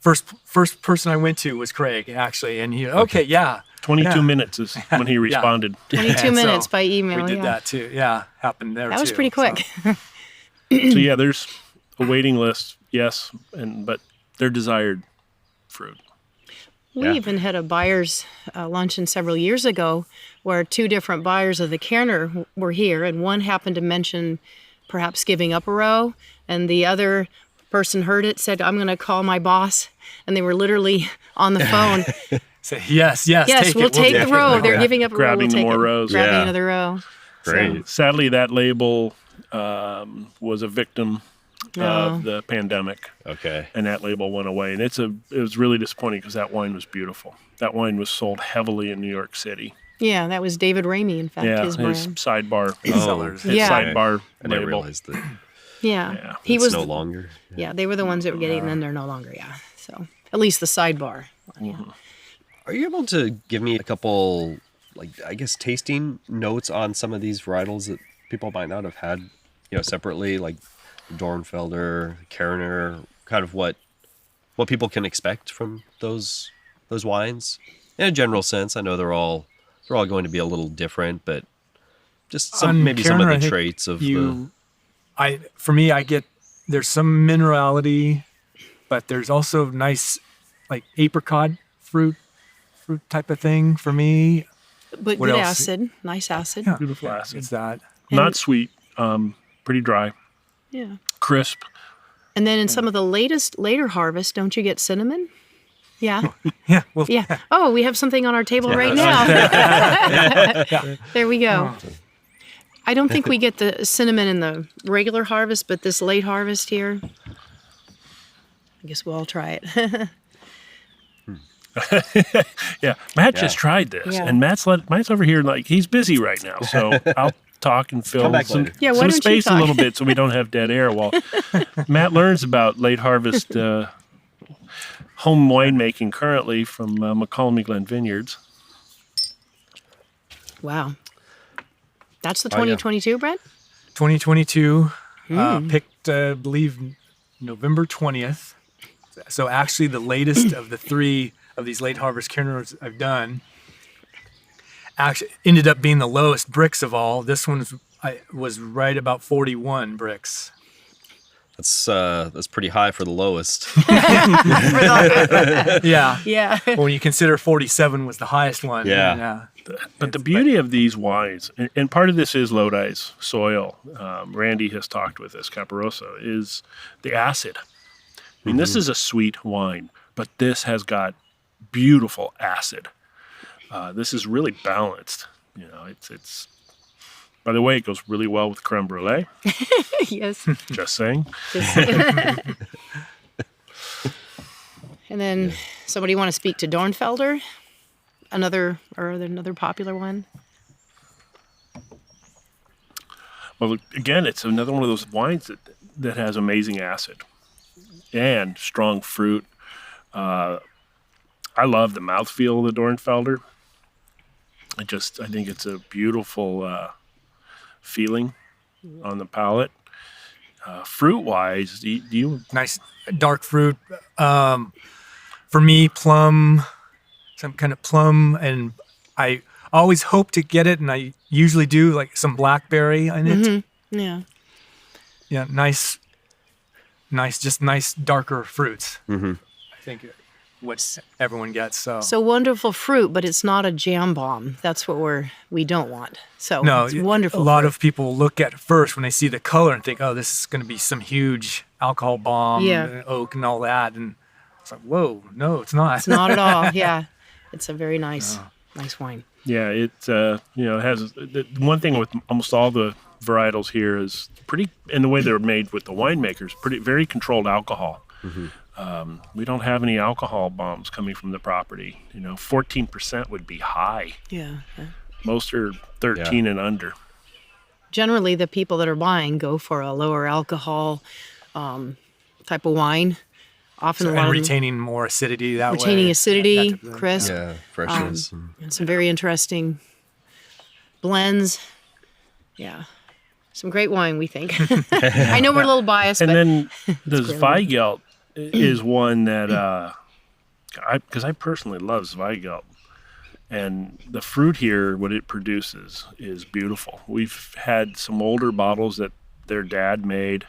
Speaker 3: person I went to was Craig, actually, and he
Speaker 4: 22 minutes is when he responded.
Speaker 2: 22 minutes by email.
Speaker 3: We did that too. Yeah, happened there.
Speaker 2: That was pretty quick.
Speaker 4: So there's a waiting list. Yes, but they're desired fruit.
Speaker 2: We even had a buyer's luncheon several years ago where two different buyers of the Kerner were here, and one happened to mention perhaps giving up a row, and the other person heard it, said, I'm going to call my boss, and they were literally on the phone.
Speaker 3: Say, yes,
Speaker 2: we'll take the row. They're giving up a row.
Speaker 4: Grabbing
Speaker 2: we'll
Speaker 4: more rows.
Speaker 2: Grabbing another row.
Speaker 1: Great.
Speaker 4: Sadly, that label was a victim of the pandemic.
Speaker 1: Okay.
Speaker 4: And that label went away. And it was really disappointing because that wine was beautiful. That wine was sold heavily in New York City.
Speaker 2: Yeah, that was David Ramey, in fact, his brand.
Speaker 4: Sidebar sellers.
Speaker 2: Yeah.
Speaker 4: Sidebar
Speaker 1: I didn't
Speaker 4: label.
Speaker 1: realize that
Speaker 2: Yeah.
Speaker 1: he was no longer.
Speaker 2: Yeah, they were the ones that were getting, and then they're no longer, So at least the sidebar. Yeah.
Speaker 1: Are you able to give me a couple, tasting notes on some of these varietals that people might not have had, separately, like Dornfelder, Kerner, kind of what people can expect from those wines in a general sense? I know they're all going to be a little different, but just some
Speaker 3: Kerner,
Speaker 1: some of the traits of
Speaker 3: For me, I get there's some minerality, but there's also nice like apricot fruit type of thing for me.
Speaker 2: But
Speaker 3: What
Speaker 2: good
Speaker 3: else?
Speaker 2: acid, nice acid.
Speaker 3: Yeah,
Speaker 4: Beautiful acid.
Speaker 3: it's that.
Speaker 4: Not sweet. Pretty dry.
Speaker 2: Yeah.
Speaker 4: Crisp.
Speaker 2: And then in some of the later harvest, don't you get cinnamon? Yeah.
Speaker 3: Yeah, well,
Speaker 2: Yeah. Oh, we have something on our table right now. There we go. I don't think we get the cinnamon in the regular harvest, but this late harvest here, I guess we'll all try it.
Speaker 4: Yeah, Matt just tried this,
Speaker 2: Yeah.
Speaker 4: and Matt's over here like he's busy right now. So I'll talk and fill
Speaker 1: back
Speaker 4: some,
Speaker 1: later.
Speaker 2: Yeah, why
Speaker 4: some
Speaker 2: don't you
Speaker 4: space a
Speaker 2: talk?
Speaker 4: little bit so we don't have dead air while Matt learns about late harvest home winemaking currently from Mokelumne Glen Vineyards.
Speaker 2: Wow. That's the 2022, Brett?
Speaker 3: 2022, picked, I believe, November 20th. So actually the latest of the three of these late harvest Kerners I've done actually ended up being the lowest bricks of all. This one was right about 41 bricks.
Speaker 1: That's pretty high for the lowest.
Speaker 3: Yeah.
Speaker 2: Yeah.
Speaker 3: When you consider 47 was the highest one.
Speaker 1: Yeah.
Speaker 4: But the beauty of these wines, and part of this is Lodi's soil, Randy has talked with this, Caparoso, is the acid. I mean, this is a sweet wine, but this has got beautiful acid. This is really balanced. It's. By the way, it goes really well with creme brulee.
Speaker 2: Yes.
Speaker 4: Just saying.
Speaker 2: And then somebody want to speak to Dornfelder? Another popular one?
Speaker 4: Well, again, it's another one of those wines that has amazing acid and strong fruit. I love the mouthfeel of the Dornfelder. I think it's a beautiful feeling on the palate. Fruit-wise, do you?
Speaker 3: Nice dark fruit. For me, plum, some kind of plum, and I always hope to get it, and I usually do, like some blackberry in it.
Speaker 2: Yeah.
Speaker 3: Yeah, nice, just nice darker fruits. I think what everyone gets.
Speaker 2: So wonderful fruit, but it's not a jam bomb. That's what we don't want. So
Speaker 3: No,
Speaker 2: it's wonderful.
Speaker 3: A lot
Speaker 2: fruit.
Speaker 3: of people look at it first when they see the color and think, oh, this is going to be some huge alcohol bomb,
Speaker 2: Yeah.
Speaker 3: and oak and all that. And was like, whoa, no, it's not.
Speaker 2: It's not at all. Yeah. It's a very nice wine.
Speaker 4: Yeah, it it has the one thing with almost all the varietals here is pretty, and the way they're made with the winemakers, very controlled alcohol. We don't have any alcohol bombs coming from the property. 14% would be high.
Speaker 2: Yeah.
Speaker 4: Most are 13 and under.
Speaker 2: Generally, the people that are buying go for a lower alcohol type of wine. Often a lot
Speaker 3: And
Speaker 2: of
Speaker 3: retaining more acidity that way.
Speaker 2: retaining acidity,
Speaker 3: that type of thing.
Speaker 2: crisp,
Speaker 1: Yeah, freshness.
Speaker 2: and some very interesting blends. Yeah. Some great wine, we think. I know we're a little biased,
Speaker 4: And
Speaker 2: but
Speaker 4: then the
Speaker 2: great.
Speaker 4: Zweigelt is one that, because I personally love Zweigelt. And the fruit here, what it produces, is beautiful. We've had some older bottles that their dad made,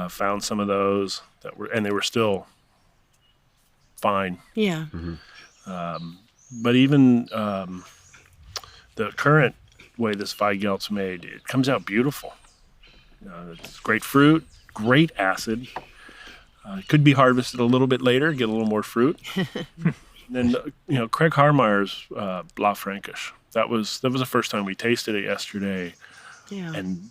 Speaker 4: found some of those they were still fine.
Speaker 2: yeah.
Speaker 4: But even the current way this Weigelt's made, it comes out beautiful. It's great fruit, great acid. It could be harvested a little bit later, get a little more fruit. And then, Craig Harmeyer's Blaufränkisch. That was the first time we tasted it yesterday,
Speaker 2: Yeah.
Speaker 4: and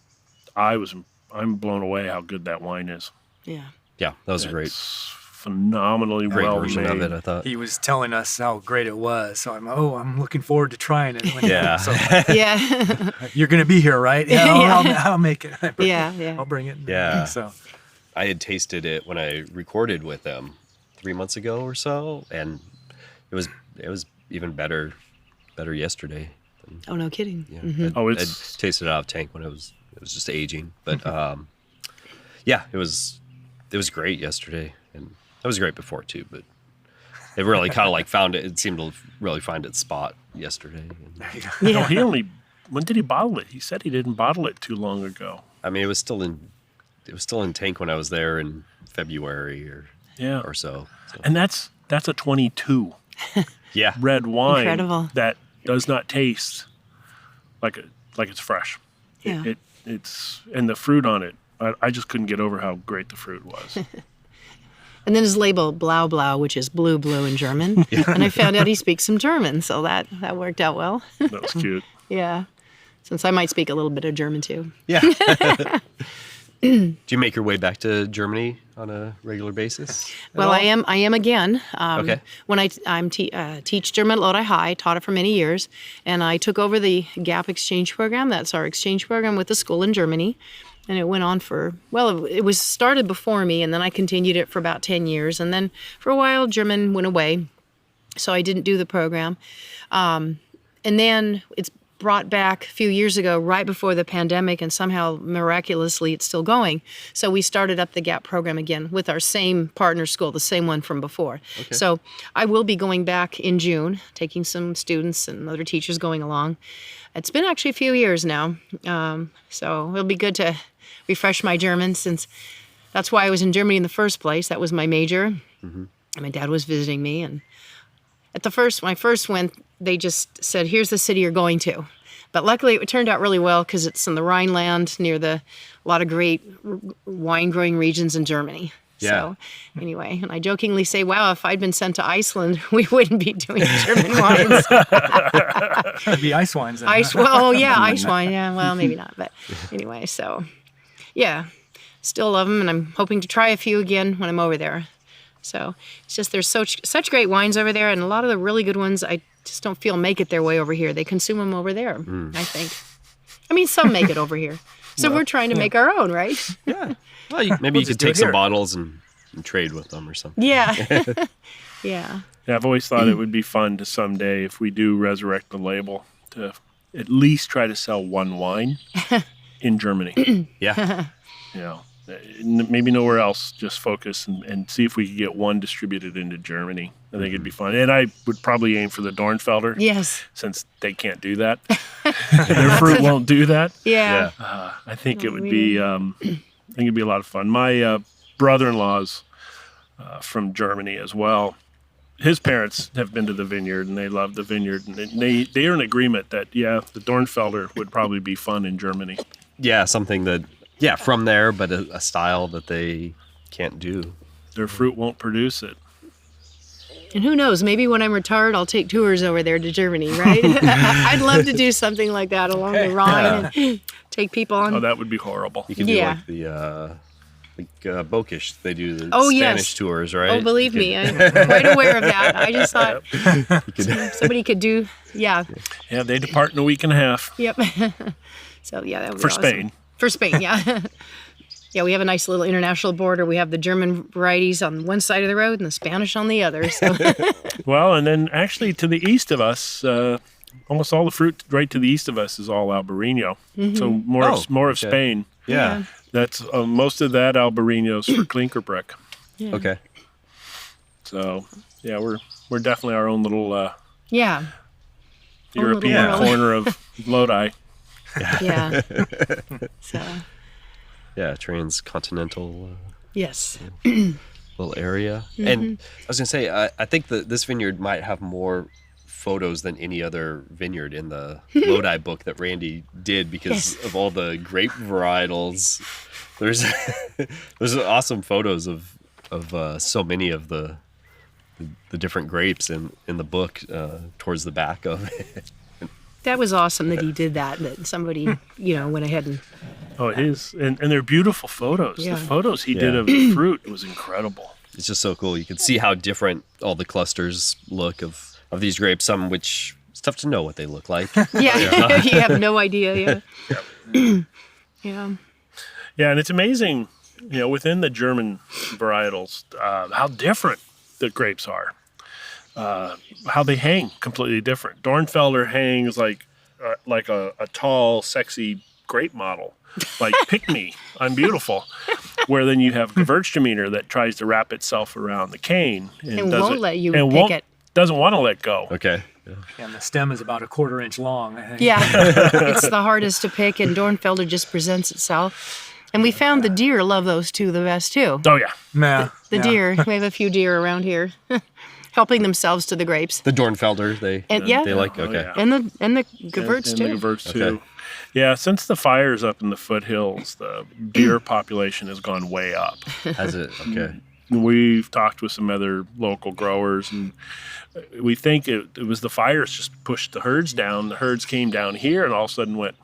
Speaker 4: I'm blown away how good that wine is.
Speaker 2: Yeah.
Speaker 1: Yeah, that was a great
Speaker 4: Phenomenally well
Speaker 1: version
Speaker 4: made.
Speaker 1: of it, I thought.
Speaker 3: He was telling us how great it was. So I'm looking forward to trying it.
Speaker 1: Yeah.
Speaker 3: So
Speaker 2: Yeah.
Speaker 3: you're going to be here, right? Yeah, I'll make it.
Speaker 2: Yeah.
Speaker 3: I'll bring it.
Speaker 1: Yeah.
Speaker 3: So
Speaker 1: I had tasted it when I recorded with them 3 months ago or so, and it was even better yesterday.
Speaker 2: Oh, no kidding.
Speaker 1: Yeah.
Speaker 4: Oh,
Speaker 1: I
Speaker 4: it's-
Speaker 1: tasted it out of tank when it was just aging, but yeah, it was great yesterday, and it was great before too. But it really kind of like found it. It seemed to really find its spot yesterday. And,
Speaker 4: No, when did he bottle it? He said he didn't bottle it too long ago.
Speaker 1: I mean, it was still in tank when I was there in February or so.
Speaker 4: And that's a 22
Speaker 1: Yeah,
Speaker 4: red wine
Speaker 2: Incredible.
Speaker 4: that does not taste like it's fresh.
Speaker 2: Yeah.
Speaker 4: It's and the fruit on it. I just couldn't get over how great the fruit was.
Speaker 2: And then his label, Blau Blau, which is blue in German. And I found out he speaks some German, so that worked out well.
Speaker 4: That was cute.
Speaker 2: Yeah. Since I might speak a little bit of German too.
Speaker 1: yeah. Do you make your way back to Germany on a regular basis?
Speaker 2: Well, I am again.
Speaker 1: Okay.
Speaker 2: When I teach German at Lodi High, taught it for many years, and I took over the GAP exchange program. That's our exchange program with the school in Germany, and it went on it was started before me, and then I continued it for about 10 years, and then for a while German went away, so I didn't do the program, and then it's brought back a few years ago, right before the pandemic, and somehow miraculously it's still going. So we started up the GAP program again with our same partner school, the same one from before. Okay. So I will be going back in June, taking some students and other teachers going along. It's been actually a few years now, so it'll be good to refresh my German, since that's why I was in Germany in the first place. That was my major. Mm-hmm. And my dad was visiting me, and when I first went, they just said, here's the city you're going to. But luckily it turned out really well, because it's in the Rhineland near a lot of great wine growing regions in Germany.
Speaker 1: Yeah.
Speaker 2: So anyway, and I jokingly say, wow, if I'd been sent to Iceland, we wouldn't be doing German wines.
Speaker 3: it'd be ice wines. Then,
Speaker 2: Ice wine. Yeah, well, maybe not. But anyway, so yeah, still love them. And I'm hoping to try a few again when I'm over there. So it's just there's such great wines over there, and a lot of the really good ones I just don't feel make it their way over here. They consume them over there, I think. I mean, some make it over here. So we're trying to make our own, right?
Speaker 1: Yeah. Well, maybe you could
Speaker 3: just do
Speaker 1: take
Speaker 3: it
Speaker 1: some
Speaker 3: here.
Speaker 1: bottles and trade with them or something.
Speaker 2: Yeah. Yeah.
Speaker 4: Yeah, I've always thought it would be fun to someday, if we do resurrect the label, to at least try to sell one wine in Germany.
Speaker 1: Yeah.
Speaker 4: Maybe nowhere else, just focus and see if we could get one distributed into Germany. I think it'd be fun. And I would probably aim for the Dornfelder,
Speaker 2: Yes.
Speaker 4: since they can't do that. Their fruit won't do that.
Speaker 2: Yeah.
Speaker 4: I think it would be it'd be a lot of fun. My brother-in-law's from Germany as well. His parents have been to the vineyard, and they love the vineyard. And they are in agreement that, the Dornfelder would probably be fun in Germany.
Speaker 1: Yeah, something that, from there, but a style that they can't do.
Speaker 4: Their fruit won't produce it.
Speaker 2: And who knows, maybe when I'm retired, I'll take tours over there to Germany, right? I'd love to do something like that along the Rhine and take people on.
Speaker 4: Oh, that would be horrible.
Speaker 1: You could do
Speaker 2: Yeah.
Speaker 1: like the Bokish. They do the
Speaker 2: Oh,
Speaker 1: Spanish
Speaker 2: yes.
Speaker 1: tours, right?
Speaker 2: Oh, believe
Speaker 1: You
Speaker 2: me, I'm quite aware of that. I just thought
Speaker 1: could-
Speaker 2: somebody could do, yeah,
Speaker 4: Yeah, they depart in a week and a half
Speaker 2: yep. So, yeah, that would be
Speaker 4: for
Speaker 2: awesome.
Speaker 4: Spain.
Speaker 2: For Spain, yeah. Yeah, we have a nice little international border. We have the German varieties on one side of the road and the Spanish on the other. So,
Speaker 4: Well, and then actually to the east of us, almost all the fruit right to the east of us is all Albarino. So more of
Speaker 1: okay.
Speaker 4: Spain.
Speaker 1: Yeah.
Speaker 4: That's most of that Albarino's for clinker brick.
Speaker 2: yeah.
Speaker 1: Okay.
Speaker 4: So yeah, we're definitely our own little
Speaker 2: Yeah,
Speaker 4: European
Speaker 2: world.
Speaker 4: corner of Lodi.
Speaker 2: yeah. So,
Speaker 1: Yeah, transcontinental
Speaker 2: yes.
Speaker 1: little area. And I was gonna say, I think that this vineyard might have more photos than any other vineyard in the Lodi book that Randy did because of all the grape varietals. There's awesome photos of so many of the different grapes in the book towards the back of it.
Speaker 2: That was awesome that he did that, that somebody, went ahead and,
Speaker 4: Oh, it is, and they're beautiful photos.
Speaker 2: Yeah.
Speaker 4: The photos he did of the fruit was incredible.
Speaker 1: It's just so cool. You can see how different all the clusters look of these grapes. Some which it's tough to know what they look like.
Speaker 2: yeah, you have no idea, yeah. Yeah.
Speaker 4: Yeah, and it's amazing, within the German varietals, how different the grapes are. How they hang completely different. Dornfelder hangs like a tall, sexy grape model, like pick me, I'm beautiful. Where then you have Gewürztraminer that tries to wrap itself around the cane
Speaker 2: And won't let you pick it.
Speaker 4: Doesn't want to let go.
Speaker 1: Okay.
Speaker 3: And the stem is about 1/4 inch long, I think.
Speaker 2: Yeah, it's the hardest to pick, and Dornfelder just presents itself. And we found the deer love those two the best, too.
Speaker 4: Oh yeah,
Speaker 3: Yeah.
Speaker 2: The
Speaker 3: yeah.
Speaker 2: deer, we have a few deer around here, helping themselves to the grapes.
Speaker 1: The Dornfelder, they
Speaker 2: Yeah.
Speaker 1: they like. Okay.
Speaker 4: yeah.
Speaker 2: And the Gewürz,
Speaker 4: and
Speaker 2: too.
Speaker 4: the Gewürz too.
Speaker 1: Okay.
Speaker 4: Yeah, since the fires up in the foothills, the deer population has gone way up.
Speaker 1: Has it? Okay.
Speaker 4: We've talked with some other local growers, and we think it was the fires just pushed the herds down. The herds came down here and all of a sudden went,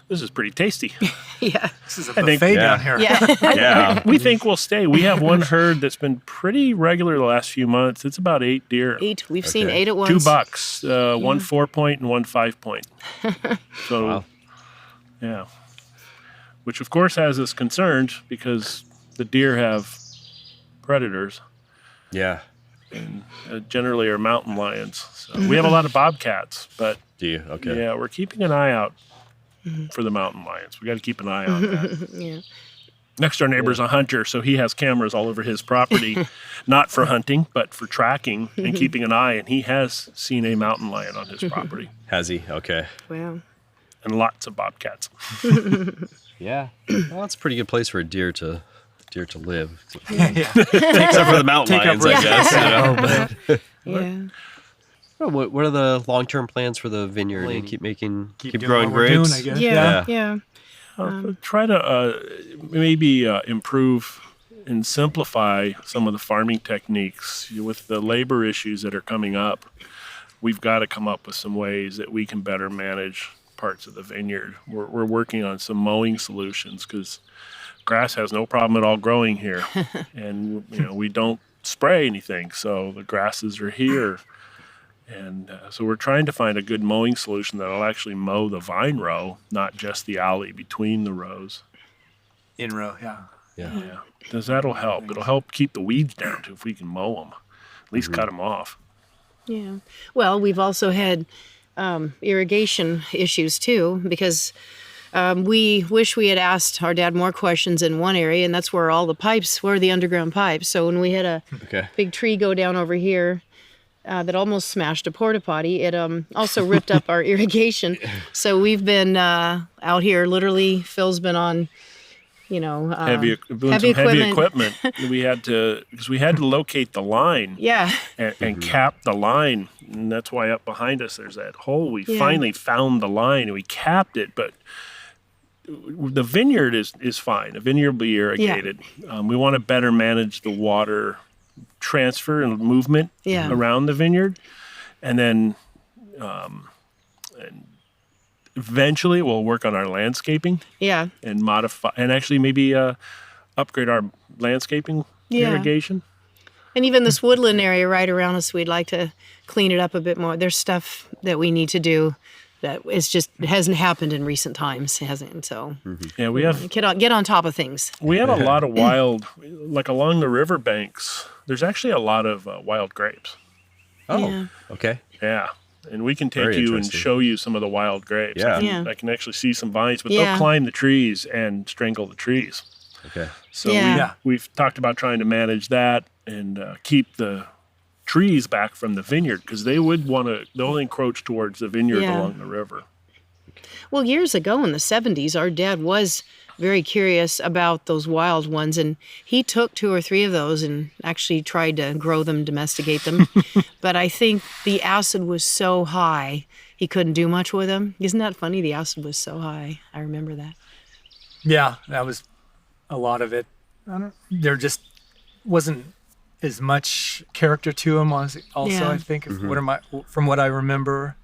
Speaker 4: this is pretty tasty.
Speaker 2: Yeah.
Speaker 3: This is a
Speaker 4: I think-
Speaker 3: buffet
Speaker 1: yeah.
Speaker 3: down here.
Speaker 2: Yeah.
Speaker 1: Yeah.
Speaker 4: We think we'll stay. We have one herd that's been pretty regular the last few months. It's about 8 deer.
Speaker 2: 8. We've seen
Speaker 1: Okay.
Speaker 2: 8 at once.
Speaker 4: 2 bucks, one 4-point and one 5-point. So,
Speaker 1: Wow.
Speaker 4: yeah. Which, of course, has us concerned because the deer have predators.
Speaker 1: Yeah.
Speaker 4: Generally are mountain lions. So we have a lot of bobcats, but
Speaker 1: Do you? Okay.
Speaker 4: yeah, we're keeping an eye out for the mountain lions. We got to keep an eye on that.
Speaker 2: Yeah.
Speaker 4: Next door neighbor's a hunter, so he has cameras all over his property, not for hunting, but for tracking and keeping an eye. And he has seen a mountain lion on his property
Speaker 1: Has he? Okay.
Speaker 2: Wow.
Speaker 4: and lots of bobcats.
Speaker 1: Yeah. Well, it's a pretty good place for a deer to live.
Speaker 3: Yeah.
Speaker 1: Except for the mountain
Speaker 3: Take up
Speaker 1: lions, I
Speaker 3: refuge.
Speaker 1: guess. But
Speaker 2: Yeah.
Speaker 1: what are the long-term plans for the vineyard? You keep
Speaker 3: doing
Speaker 1: growing
Speaker 3: what we're doing,
Speaker 1: grapes.
Speaker 3: I guess.
Speaker 2: Yeah. Yeah.
Speaker 4: Try to maybe improve and simplify some of the farming techniques with the labor issues that are coming up. We've got to come up with some ways that we can better manage parts of the vineyard. We're working on some mowing solutions because grass has no problem at all growing here, and we don't spray anything, so the grasses are here. And so we're trying to find a good mowing solution that'll actually mow the vine row, not just the alley between the rows.
Speaker 3: In row, yeah.
Speaker 1: Yeah.
Speaker 4: Yeah, because that'll help. It'll help keep the weeds down too if we can mow them, at least cut them off.
Speaker 2: Yeah. Well, we've also had irrigation issues too, because we wish we had asked our dad more questions in one area, and that's where all the pipes were, the underground pipes. So when we had a
Speaker 1: Okay.
Speaker 2: big tree go down over here that almost smashed a porta potty, it also ripped up our irrigation. So we've been out here. Literally, Phil's been on,
Speaker 4: Heavy
Speaker 2: heavy
Speaker 4: equipment. We had to locate the line
Speaker 2: Yeah.
Speaker 4: and cap the line, and that's why up behind us there's that hole. We
Speaker 2: Yeah.
Speaker 4: finally found the line and we capped it, but the vineyard is fine. The vineyard will be irrigated. We want to better manage the water transfer and movement
Speaker 2: Yeah.
Speaker 4: around the vineyard. And then and eventually we'll work on our landscaping
Speaker 2: Yeah.
Speaker 4: and modify, and actually maybe upgrade our landscaping
Speaker 2: Yeah.
Speaker 4: irrigation.
Speaker 2: And even this woodland area right around us, we'd like to clean it up a bit more. There's stuff that we need to do that it hasn't happened in recent times. It hasn't. So
Speaker 4: Yeah, we have
Speaker 2: get on top of things.
Speaker 4: a lot of wild, like along the river banks. There's actually a lot of wild grapes.
Speaker 1: Oh,
Speaker 2: Yeah.
Speaker 1: okay.
Speaker 4: Yeah. And we can take
Speaker 1: Very
Speaker 4: you and
Speaker 1: interesting.
Speaker 4: show you some of the wild grapes.
Speaker 1: Yeah.
Speaker 2: Yeah.
Speaker 4: I can actually see some vines, but
Speaker 2: Yeah.
Speaker 4: they'll climb the trees and strangle the trees.
Speaker 1: Okay.
Speaker 4: So
Speaker 2: Yeah.
Speaker 4: we've talked about trying to manage that and keep the trees back from the vineyard, because they'll encroach towards the vineyard
Speaker 2: Yeah.
Speaker 4: along the river.
Speaker 2: Well, years ago in the 70s, our dad was very curious about those wild ones, and he took 2 or 3 of those and actually tried to grow them, domesticate them. But I think the acid was so high, he couldn't do much with them. Isn't that funny? The acid was so high. I remember that.
Speaker 3: Yeah, that was a lot of it. There just wasn't as much character to them. Also,
Speaker 2: Yeah.
Speaker 3: I think from what I remember,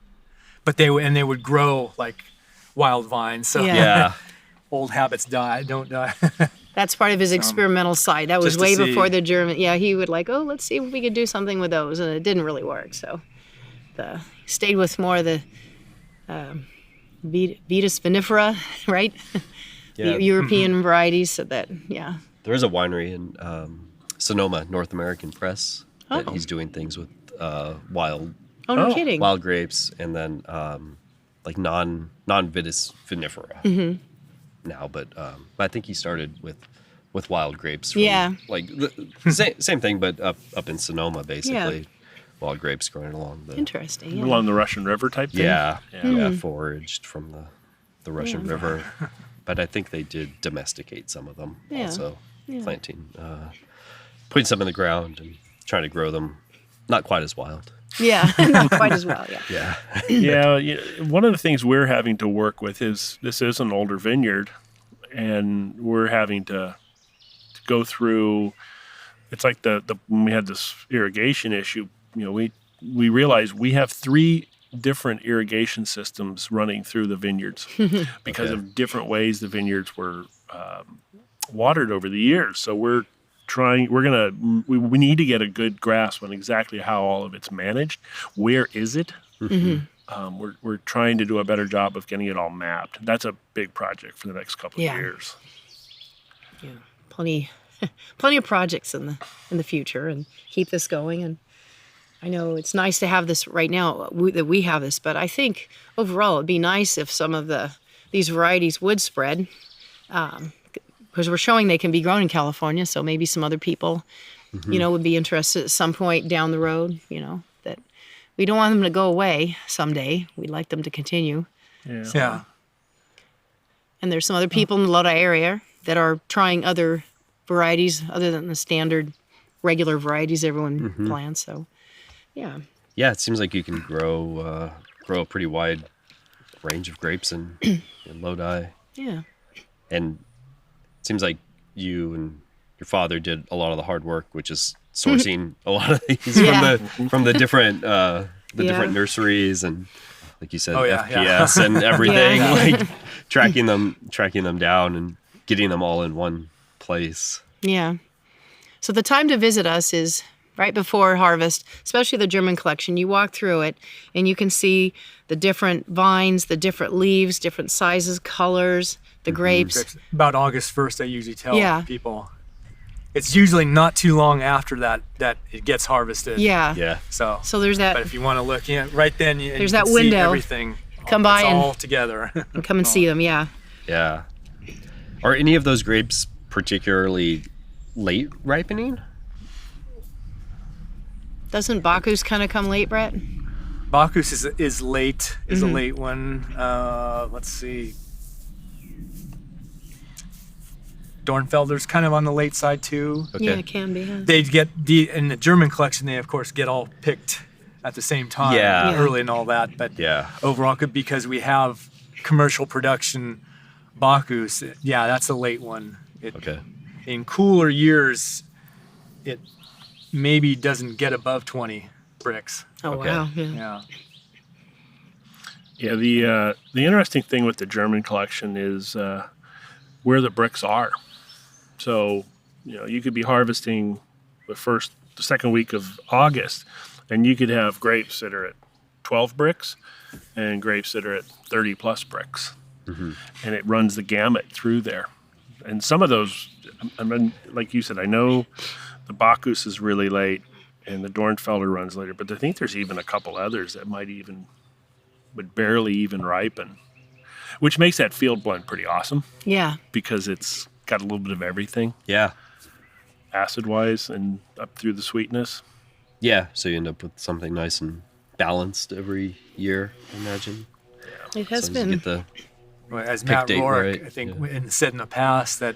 Speaker 3: but they would grow like wild vines. So
Speaker 2: Yeah.
Speaker 1: Yeah.
Speaker 3: old habits don't die.
Speaker 2: That's part of his experimental side. That was
Speaker 3: just to
Speaker 2: way
Speaker 3: see.
Speaker 2: before the German. Yeah, he would let's see if we could do something with those, and it didn't really work. So, stayed with more of the Vitis vinifera, right?
Speaker 1: Yeah.
Speaker 2: The European varieties. So that, yeah.
Speaker 1: There is a winery in Sonoma, North American Press, that
Speaker 2: Oh.
Speaker 1: he's doing things with wild
Speaker 2: Oh, no kidding.
Speaker 1: wild grapes, and then like non-vitis vinifera
Speaker 2: Mm-hmm.
Speaker 1: now. But I think he started with wild grapes. From,
Speaker 2: Yeah.
Speaker 1: like same thing, but up in Sonoma, basically. Wild grapes growing along the
Speaker 2: Interesting. Yeah.
Speaker 4: Along the Russian River type thing.
Speaker 1: yeah,
Speaker 2: Mm-hmm.
Speaker 1: foraged from the Russian River. But I think they did domesticate some of them
Speaker 2: Yeah.
Speaker 1: also, planting, putting some in the ground and trying to grow them. Not quite as wild.
Speaker 2: Yeah, not quite as well. Yeah.
Speaker 1: Yeah.
Speaker 4: One of the things we're having to work with is, this is an older vineyard, and we're having to go through. It's like when we had this irrigation issue. We realized we have 3 different irrigation systems running through the vineyards because of different ways the vineyards were watered over the years. So we need to get a good grasp on exactly how all of it's managed. Where is it? We're trying to do a better job of getting it all mapped. That's a big project for the next couple
Speaker 2: Yeah.
Speaker 4: of years.
Speaker 2: Yeah. Plenty of projects in the future, and keep this going. And I know it's nice to have this right now that we have this, but I think overall it'd be nice if some of these varieties would spread, because we're showing they can be grown in California. So maybe some other people, would be interested at some point down the road. That we don't want them to go away someday. We'd like them to continue.
Speaker 3: Yeah.
Speaker 2: And there's some other people in the Lodi area that are trying other varieties other than the standard regular varieties everyone plants. So, yeah.
Speaker 1: Yeah, it seems like you can grow a pretty wide range of grapes in Lodi.
Speaker 2: Yeah.
Speaker 1: And it seems like you and your father did a lot of the hard work, which is sourcing a lot of these
Speaker 2: Yeah.
Speaker 1: from the different different
Speaker 2: Yeah.
Speaker 1: nurseries, and like you said,
Speaker 3: Oh, yeah,
Speaker 1: FPS and everything,
Speaker 2: Yeah.
Speaker 1: like tracking them down and getting them all in one place.
Speaker 2: Yeah. So the time to visit us is right before harvest, especially the German collection. You walk through it and you can see the different vines, the different leaves, different sizes, colors, the grapes.
Speaker 3: It's about August 1st, I usually tell
Speaker 2: Yeah.
Speaker 3: people. It's usually not too long after that it gets harvested.
Speaker 2: Yeah.
Speaker 1: Yeah.
Speaker 3: So
Speaker 2: So there's
Speaker 3: but
Speaker 2: that.
Speaker 3: if you want to look in right then, you
Speaker 2: There's
Speaker 3: can
Speaker 2: that
Speaker 3: see
Speaker 2: window.
Speaker 3: everything.
Speaker 2: Come by
Speaker 3: it's
Speaker 2: and-
Speaker 3: all together.
Speaker 2: And come and see them. Yeah.
Speaker 1: Yeah. Are any of those grapes particularly late ripening?
Speaker 2: Doesn't Bacchus kind of come late, Brett?
Speaker 3: Bacchus is late. Is
Speaker 2: Mm-hmm.
Speaker 3: a late one. Let's see. Dornfelder's kind of on the late side too.
Speaker 1: Okay.
Speaker 2: Yeah, it can be. Yeah.
Speaker 3: They get in the German collection. They of course get all picked at the same time,
Speaker 1: Yeah.
Speaker 2: Yeah.
Speaker 3: early and all that. But
Speaker 1: Yeah.
Speaker 3: overall, because we have commercial production, Bacchus, yeah, that's a late one.
Speaker 1: Okay.
Speaker 3: In cooler years, maybe doesn't get above 20 bricks.
Speaker 2: Oh,
Speaker 1: Okay.
Speaker 2: wow. Yeah.
Speaker 3: Yeah.
Speaker 4: Yeah, the interesting thing with the German collection is where the bricks are. So, you could be harvesting the second week of August, and you could have grapes that are at 12 bricks and grapes that are at 30 plus bricks.
Speaker 1: Mm-hmm.
Speaker 4: And it runs the gamut through there. And some of those, I mean, like you said, I know the Bacchus is really late and the Dornfelder runs later, but I think there's even a couple others that would barely even ripen, which makes that field blend pretty awesome
Speaker 2: Yeah.
Speaker 4: because it's got a little bit of everything,
Speaker 1: Yeah.
Speaker 4: acid-wise and up through the sweetness.
Speaker 1: Yeah. So you end up with something nice and balanced every year, I imagine.
Speaker 2: It has
Speaker 1: As long as you
Speaker 2: been.
Speaker 1: get the
Speaker 3: Well, as
Speaker 1: Pick
Speaker 3: Matt
Speaker 1: date,
Speaker 3: Rourke,
Speaker 1: right?
Speaker 3: I think,
Speaker 1: Yeah.
Speaker 3: said in the past that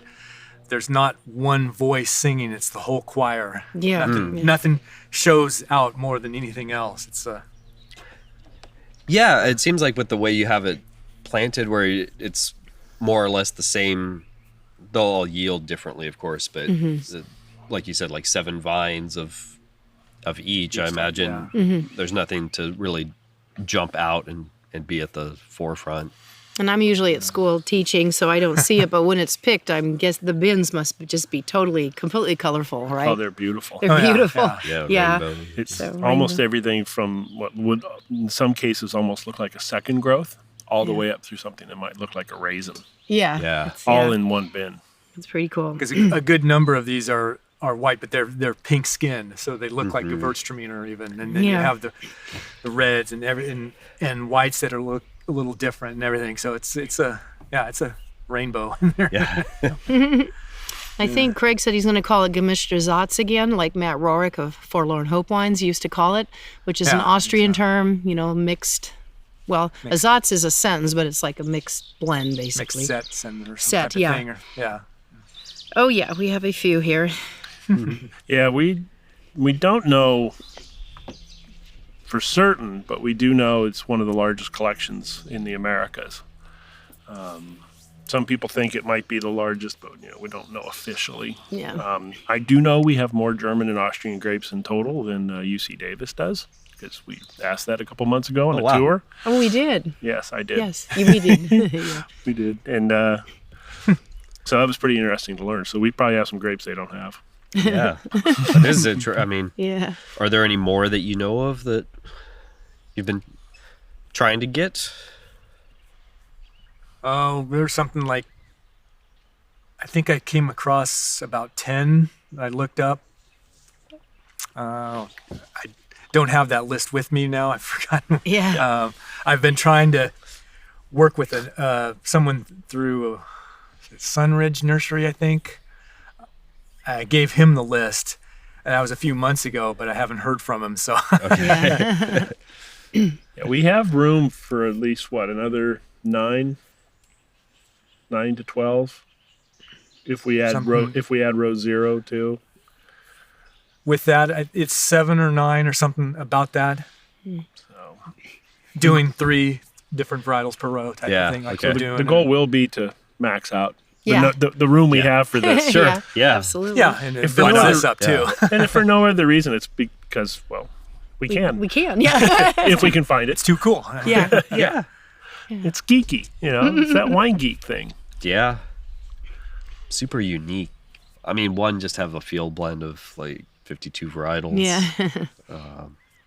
Speaker 3: there's not one voice singing; it's the whole choir.
Speaker 2: Yeah.
Speaker 3: Nothing shows out more than anything else. It's
Speaker 1: Yeah, it seems like with the way you have it planted, where it's more or less the same. They'll all yield differently, of course, but like you said, like 7 vines of each. I imagine there's nothing to really jump out and be at the forefront.
Speaker 2: And I'm usually at school teaching, so I don't see it. But when it's picked, I guess the bins must just be completely colorful, right?
Speaker 4: Oh, they're beautiful.
Speaker 2: They're
Speaker 3: Oh, yeah,
Speaker 2: beautiful.
Speaker 3: yeah.
Speaker 1: Yeah,
Speaker 2: Yeah.
Speaker 1: rainbow.
Speaker 4: It's
Speaker 2: So
Speaker 4: almost
Speaker 2: rainbow.
Speaker 4: everything from what would, in some cases, almost look like a second growth, all the way up through something that might look like a raisin,
Speaker 2: Yeah.
Speaker 1: Yeah.
Speaker 2: It's,
Speaker 4: all in one bin.
Speaker 2: It's pretty cool.
Speaker 3: because a good number of these are white, but they're pink skinned, so they look like Gewürztraminer even, and then you
Speaker 2: Yeah.
Speaker 3: have the reds and and whites that are look a little different and everything. So it's a rainbow in there.
Speaker 1: Yeah.
Speaker 2: I think Craig said he's going to call it Gemischte Satz again, like Matt Rourke of Forlorn Hope Wines used to call it, which is an
Speaker 3: Yeah,
Speaker 2: Austrian term, mixed. Well, a Satz is a sentence, but it's like a mixed blend,
Speaker 3: Mixed
Speaker 2: basically.
Speaker 3: sets and or some
Speaker 2: Set,
Speaker 3: type of
Speaker 2: yeah.
Speaker 3: thing. Yeah.
Speaker 2: Oh, yeah, we have a few here.
Speaker 4: Yeah, we don't know for certain, but we do know it's one of the largest collections in the Americas. Some people think it might be the largest, but we don't know officially.
Speaker 2: Yeah.
Speaker 4: I do know we have more German and Austrian grapes in total than UC Davis does, because we asked that a couple months ago on
Speaker 1: Oh,
Speaker 4: a
Speaker 1: wow.
Speaker 4: tour.
Speaker 2: Oh, we did.
Speaker 4: Yes, I did.
Speaker 2: Yes, we did. Yeah.
Speaker 4: We did, and so that was pretty interesting to learn. So we probably have some grapes they don't have.
Speaker 1: Yeah. That is I mean,
Speaker 2: Yeah.
Speaker 1: are there any more that you know of that you've been trying to get?
Speaker 3: Oh, there's something like, I think I came across about 10 I looked up. I don't have that list with me now. I've forgotten.
Speaker 2: Yeah.
Speaker 3: I've been trying to work with someone through Sunridge Nursery, I think. I gave him the list, and that was a few months ago, but I haven't heard from him. So
Speaker 2: Yeah.
Speaker 4: Yeah, we have room for at least another 9 to 12, if we add row 0 too.
Speaker 3: with that, it's 7 or 9 or something about that.
Speaker 4: So
Speaker 3: Doing 3 different varietals per row type
Speaker 1: Yeah,
Speaker 3: of thing. Like
Speaker 1: okay.
Speaker 3: we're doing.
Speaker 4: the goal will be to max out
Speaker 2: Yeah.
Speaker 4: the room we have for this.
Speaker 1: Sure.
Speaker 2: Yeah,
Speaker 1: Yeah.
Speaker 2: absolutely.
Speaker 3: Yeah, and it
Speaker 4: If
Speaker 3: builds
Speaker 4: for no
Speaker 3: us up too.
Speaker 4: And if for no other reason, it's because we can
Speaker 2: We can. Yeah.
Speaker 4: if we can find
Speaker 3: It's
Speaker 4: it.
Speaker 3: too cool.
Speaker 2: Yeah.
Speaker 1: Yeah.
Speaker 4: It's geeky, it's that wine geek thing.
Speaker 1: Yeah. Super unique. I mean, one just have a field blend of like 52 varietals.
Speaker 2: Yeah.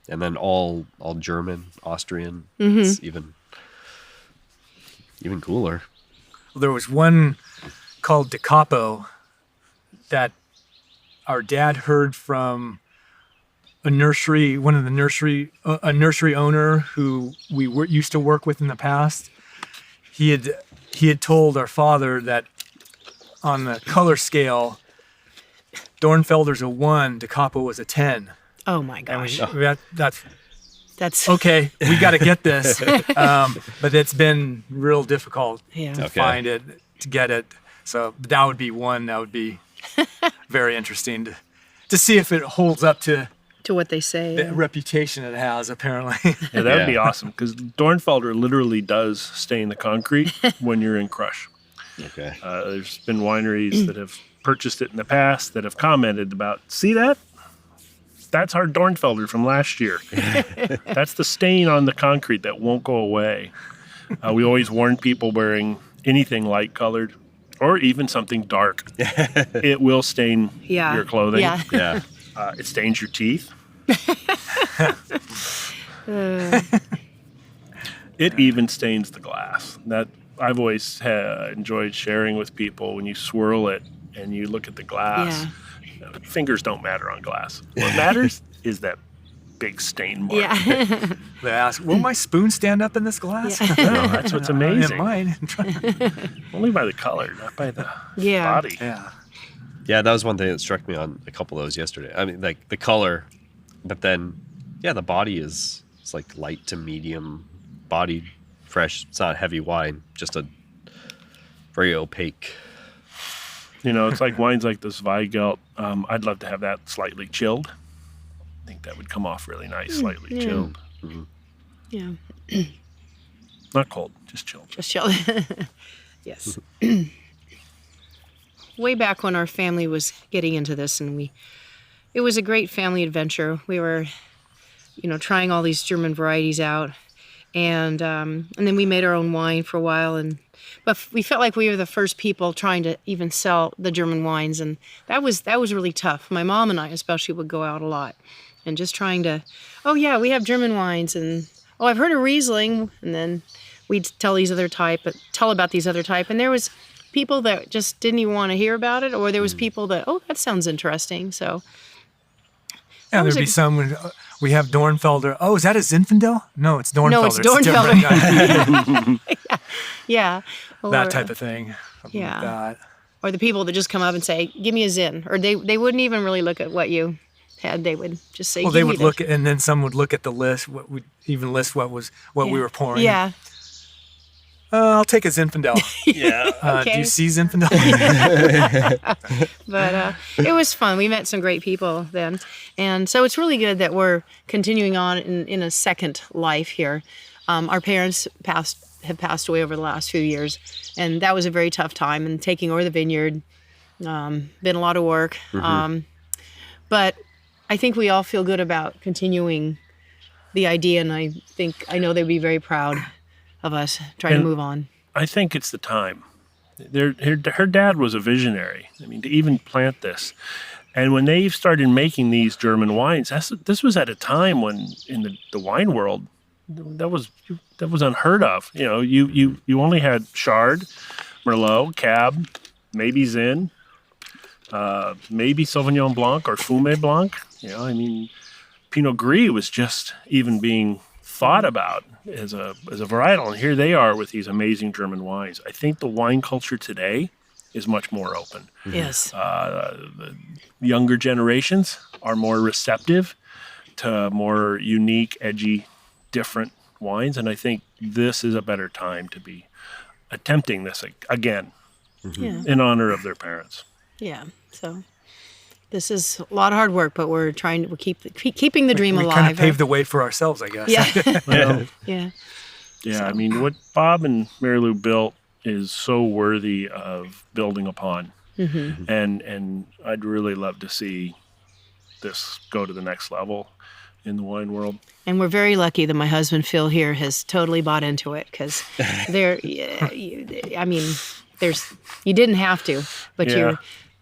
Speaker 1: And then all German, Austrian. It's even cooler.
Speaker 3: There was one called Da Capo that our dad heard from a nursery owner who we used to work with in the past. He had told our father that on the color scale, Dornfelder's a 1, Da Capo was a 10.
Speaker 2: Oh my
Speaker 3: And
Speaker 2: gosh.
Speaker 3: that's
Speaker 2: That's
Speaker 3: okay. We got to get this, but it's been real difficult
Speaker 2: Yeah.
Speaker 3: to
Speaker 1: Okay.
Speaker 3: find it, to get it. So that would be one that would be very interesting to see if it holds up to
Speaker 2: to what they say.
Speaker 3: the reputation it has. Apparently,
Speaker 4: Yeah, that would be
Speaker 1: Yeah.
Speaker 4: awesome because Dornfelder literally does stain the concrete when you're in crush.
Speaker 1: Okay.
Speaker 4: There's been wineries that have purchased it in the past that have commented about, see that? That's our Dornfelder from last year. That's the stain on the concrete that won't go away. We always warn people wearing anything light colored or even something dark. It will stain your clothing.
Speaker 2: Yeah.
Speaker 4: It stains your teeth. It even stains the glass. That I've always enjoyed sharing with people. When you swirl it and you look at the glass, fingers don't matter on glass. What matters is that big stain mark.
Speaker 2: Yeah.
Speaker 3: They ask, will my spoon stand up in this glass?
Speaker 2: Yeah.
Speaker 4: No, that's what's amazing.
Speaker 3: It might.
Speaker 4: Only by the color, not by the
Speaker 2: Yeah.
Speaker 4: body.
Speaker 3: Yeah.
Speaker 1: Yeah, that was one thing that struck me on a couple of those yesterday. I mean, like the color, but then, the body is it's like light to medium body, fresh. It's not heavy wine, just a very opaque.
Speaker 4: It's like wines like this Weigelt. I'd love to have that slightly chilled. I think that would come off really nice, slightly chilled. Mm-hmm.
Speaker 2: Yeah.
Speaker 4: Not cold, just chilled.
Speaker 2: Just chill. Yes. Way back when our family was getting into this, and it was a great family adventure. We were, trying all these German varieties out, and then we made our own wine for a while, but we felt like we were the first people trying to even sell the German wines, and that was really tough. My mom and I especially would go out a lot, and just trying to, we have German wines, and I've heard of Riesling, and then we'd tell about these other type, and there was people that just didn't even want to hear about it, or there was people that, that sounds interesting. So
Speaker 3: yeah, there'd be some when we have Dornfelder. Oh, is that a Zinfandel? No, it's Dornfelder.
Speaker 2: No, it's Dornfelder.
Speaker 3: Different.
Speaker 2: Yeah.
Speaker 3: That type of thing. Something like
Speaker 2: Yeah.
Speaker 3: that.
Speaker 2: Or the people that just come up and say, "Give me a Zin," or they wouldn't even really look at what you had. They would just say,
Speaker 3: Well,
Speaker 2: "Give
Speaker 3: they
Speaker 2: me
Speaker 3: would
Speaker 2: this."
Speaker 3: look at, and then some would look at the list. What would even list what we were pouring.
Speaker 2: Yeah.
Speaker 3: I'll take a Zinfandel.
Speaker 4: Yeah.
Speaker 3: Do you see Zinfandel?
Speaker 2: But it was fun. We met some great people then. And so it's really good that we're continuing on in a second life here. Our parents have passed away over the last few years, and that was a very tough time. And taking over the vineyard, been a lot of work. But I think we all feel good about continuing the idea, and I know they'd be very proud of us trying to move on.
Speaker 4: I think it's the time. Her dad was a visionary. I mean, to even plant this. And when they started making these German wines, this was at a time when in the wine world, that was unheard of. You only had Chard, Merlot, Cab, maybe Zin, maybe Sauvignon Blanc or Fumé Blanc. Pinot Gris was just even being thought about as a varietal, and here they are with these amazing German wines. I think the wine culture today is much more open.
Speaker 2: Yes.
Speaker 4: The younger generations are more receptive to more unique, edgy, different wines, and I think this is a better time to be attempting this again in honor of their parents.
Speaker 2: Yeah. So this is a lot of hard work, but we're trying to keeping the dream
Speaker 3: we
Speaker 2: alive.
Speaker 3: kind of paved the way for ourselves, I guess.
Speaker 2: Yeah.
Speaker 4: Well,
Speaker 2: Yeah.
Speaker 4: yeah,
Speaker 2: So.
Speaker 4: I mean, what Bob and Mary Lou built is so worthy of building upon. And I'd really love to see this go to the next level in the wine world.
Speaker 2: And we're very lucky that my husband Phil here has totally bought into it, because you didn't have to, but
Speaker 4: Yeah.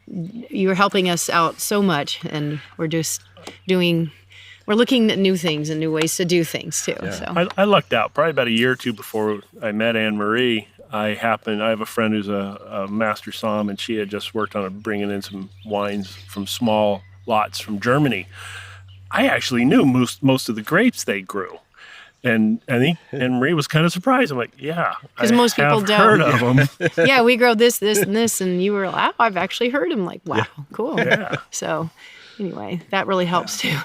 Speaker 2: you're helping us out so much, and we're looking at new things and new ways to do things too.
Speaker 1: Yeah.
Speaker 2: So
Speaker 4: I lucked out probably about a year or two before I met Anne Marie. I have a friend who's a master somm, and she had just worked on bringing in some wines from small lots from Germany. I actually knew most of the grapes they grew. And I think Anne Marie was kind of surprised. I'm like, yeah,
Speaker 2: 'Cause most people
Speaker 4: have
Speaker 2: don't.
Speaker 4: heard of them.
Speaker 2: yeah, we grow this, and this, and you were like, I've actually heard him. Like, wow, cool.
Speaker 4: Yeah.
Speaker 2: So anyway, that really helps too.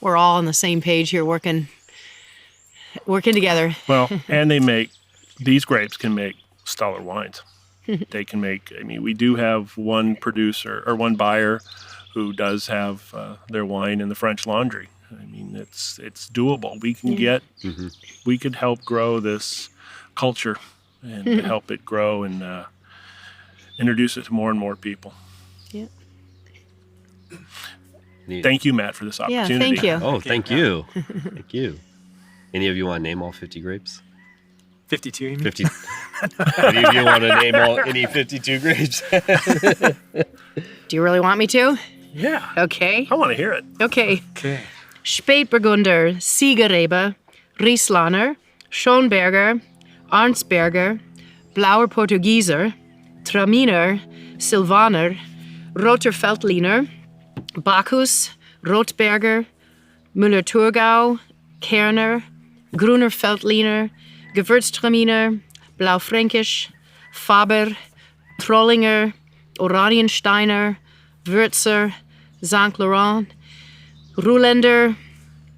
Speaker 2: We're all on the same page here, working together.
Speaker 4: Well, and these grapes can make stellar wines. They can make, we do have one producer or one buyer who does have their wine in the French Laundry. It's doable. We can we could help grow this culture and help it grow and introduce it to more and more people.
Speaker 2: Yeah.
Speaker 4: Thank you, Matt, for this
Speaker 2: Yeah,
Speaker 4: opportunity.
Speaker 2: thank you.
Speaker 1: Oh, thank you. Thank you. Any of you want to name all 50 grapes?
Speaker 3: 52, you mean?
Speaker 1: 50. Any of you want to name any 52 grapes?
Speaker 2: Do you really want me to?
Speaker 4: Yeah.
Speaker 2: Okay.
Speaker 4: I want to hear it.
Speaker 2: Okay.
Speaker 3: Okay.
Speaker 2: Spätburgunder, Siegerrebe, Rieslaner, Schonberger, Arnsberger, Blauer Portugieser, Traminer, Silvaner, Roter Veltliner, Bacchus, Rotberger, Müller-Thurgau, Kerner, Gruner Veltliner, Gewürztraminer, Blaufränkisch, Faber, Trollinger, Oraniensteiner, Würzer, St. Laurent, Ruländer,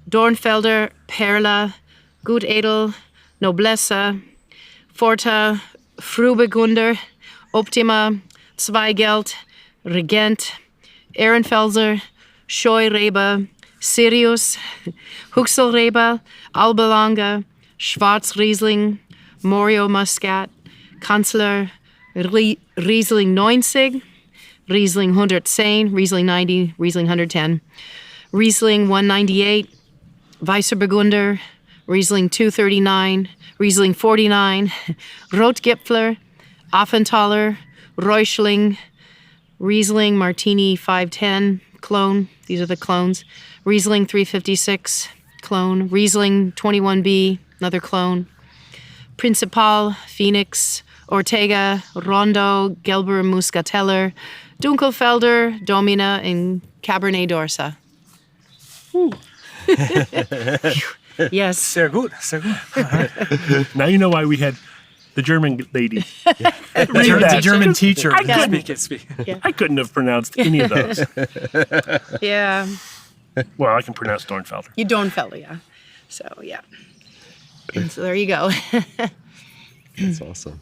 Speaker 2: Dornfelder, Perla, Gutedel, Noblesse, Forta, Frühburgunder, Optima, Zweigelt, Regent, Ehrenfelser, Scheurebe, Sirius, Huxelrebe, Albelange, Schwarzriesling, Morio Muscat, Kanzler, Riesling 90, Riesling 110, Riesling 90, Riesling 110, Riesling 198, Weisserburgunder, Riesling 239, Riesling 49, Rotgipfler, Affenthaler, Reuschling, Riesling Martini 510, clone. These are the clones. Riesling 356, clone. Riesling 21B, another clone. Principal, Phoenix, Ortega, Rondo, Gelber Muscateller, Dunkelfelder, Domina, and Cabernet d'Orsa. Yes.
Speaker 3: Sehr gut. Sehr gut.
Speaker 4: Now you know why we had the German lady.
Speaker 3: The German teacher.
Speaker 4: I
Speaker 3: Speak.
Speaker 4: I couldn't have pronounced any of those.
Speaker 2: Yeah.
Speaker 4: Well, I can pronounce Dornfelder.
Speaker 2: You Dornfelder, yeah. So, yeah. And so there you go.
Speaker 1: That's awesome.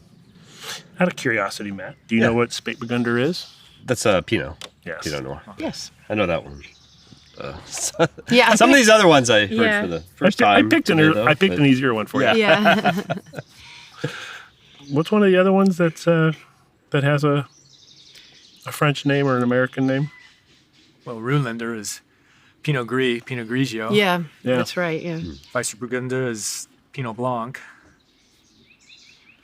Speaker 4: Out of curiosity, Matt, do you know what Spätburgunder is?
Speaker 1: That's Pinot.
Speaker 4: Yes.
Speaker 1: Pinot Noir.
Speaker 2: Yes.
Speaker 1: I know that one.
Speaker 2: Yeah.
Speaker 1: Some of these other ones I heard
Speaker 2: Yeah.
Speaker 1: for the first time.
Speaker 4: I picked
Speaker 1: today, though,
Speaker 4: an
Speaker 1: but-
Speaker 4: easier one for you.
Speaker 2: Yeah.
Speaker 4: What's one of the other ones that has a French name or an American name?
Speaker 3: Well, Ruländer is Pinot Gris, Pinot Grigio.
Speaker 2: Yeah.
Speaker 4: Yeah.
Speaker 2: That's right, yeah.
Speaker 3: Weisserburgunder is Pinot Blanc.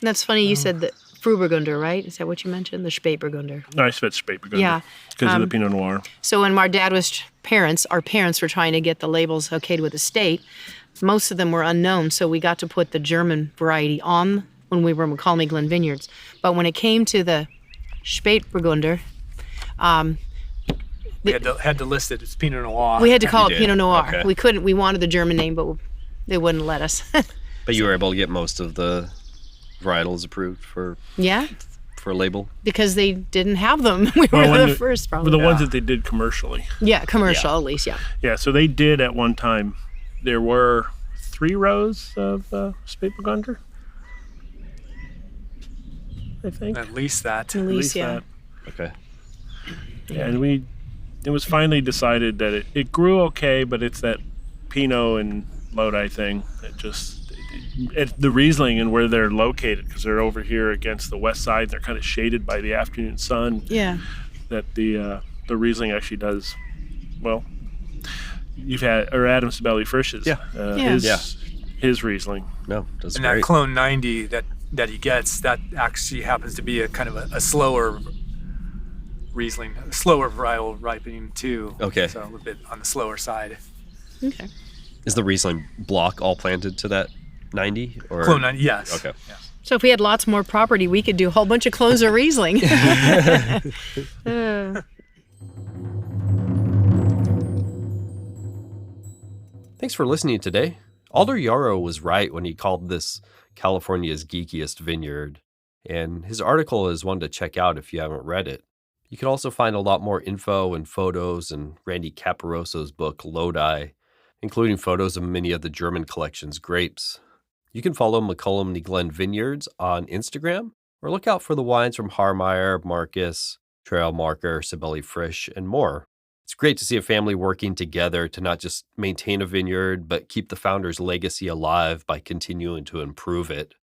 Speaker 2: That's funny you said the Frühburgunder, right? Is that what you mentioned? The Spätburgunder.
Speaker 4: No, I said Spätburgunder.
Speaker 2: Yeah.
Speaker 4: Because of the Pinot Noir.
Speaker 2: So when our dad was our parents were trying to get the labels okayed with the state, most of them were unknown, so we got to put the German variety on when we were in Mokelumne Glen Vineyards. But when it came to the Spätburgunder,
Speaker 3: We had to list it as Pinot Noir.
Speaker 2: we had to call
Speaker 1: You
Speaker 2: it
Speaker 1: did?
Speaker 2: Pinot Noir.
Speaker 1: Okay.
Speaker 2: We wanted the German name, but they wouldn't let us.
Speaker 1: But you were able to get most of the varietals approved for
Speaker 2: Yeah,
Speaker 1: a label.
Speaker 2: because they didn't have them. We
Speaker 4: Well,
Speaker 2: were
Speaker 4: when
Speaker 2: the first,
Speaker 4: For
Speaker 2: probably.
Speaker 4: the ones that they did commercially.
Speaker 2: Yeah, commercial at least, yeah.
Speaker 4: Yeah, so they did at one time. There were 3 rows of Spätburgunder, I think.
Speaker 3: At least that.
Speaker 2: At least, yeah.
Speaker 4: that.
Speaker 1: Okay.
Speaker 4: Yeah, and it was finally decided that it grew okay, but it's that Pinot and Lodi thing. The Riesling and where they're located, because they're over here against the west side, they're kind of shaded by the afternoon sun.
Speaker 2: Yeah.
Speaker 4: That the Riesling actually does well. You've had Adam Sabelli Frisch's,
Speaker 2: Yeah.
Speaker 4: his Riesling.
Speaker 1: No, that's
Speaker 3: And
Speaker 1: great.
Speaker 3: that clone 90 that he gets, that actually happens to be a kind of a slower Riesling, a slower varietal ripening too.
Speaker 1: Okay.
Speaker 3: So a little bit on the slower side.
Speaker 2: Okay.
Speaker 1: Is the Riesling block all planted to that 90? Or?
Speaker 3: Clone 90, yes.
Speaker 1: Okay.
Speaker 3: Yes.
Speaker 2: So if we had lots more property, we could do a whole bunch of clones of Riesling.
Speaker 1: Thanks for listening today. Alder Yarrow was right when he called this California's geekiest vineyard, and his article is one to check out if you haven't read it. You can also find a lot more info and photos in Randy Caparosso's book, Lodi, including photos of many of the German collection's grapes. You can follow Mokelumne Glen Vineyards on Instagram, or look out for the wines from Harmeyer, Marcus, Trail Marker, Sabelli Frisch, and more. It's great to see a family working together to not just maintain a vineyard, but keep the founder's legacy alive by continuing to improve it.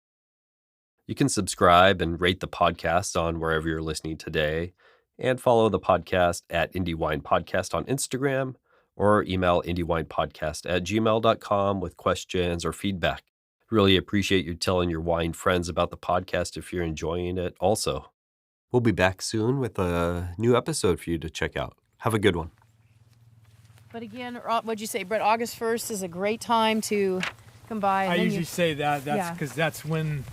Speaker 1: You can subscribe and rate the podcast on wherever you're listening today, and follow the podcast at Indie Wine Podcast on Instagram, or email indiewinepodcast@gmail.com with questions or feedback. Really appreciate you telling your wine friends about the podcast if you're enjoying it also. We'll be back soon with a new episode for you to check out. Have a good one.
Speaker 2: But again, what'd you say, Brett? August 1st is a great time to come by. And
Speaker 3: I
Speaker 2: then
Speaker 3: usually say that. That's because that's when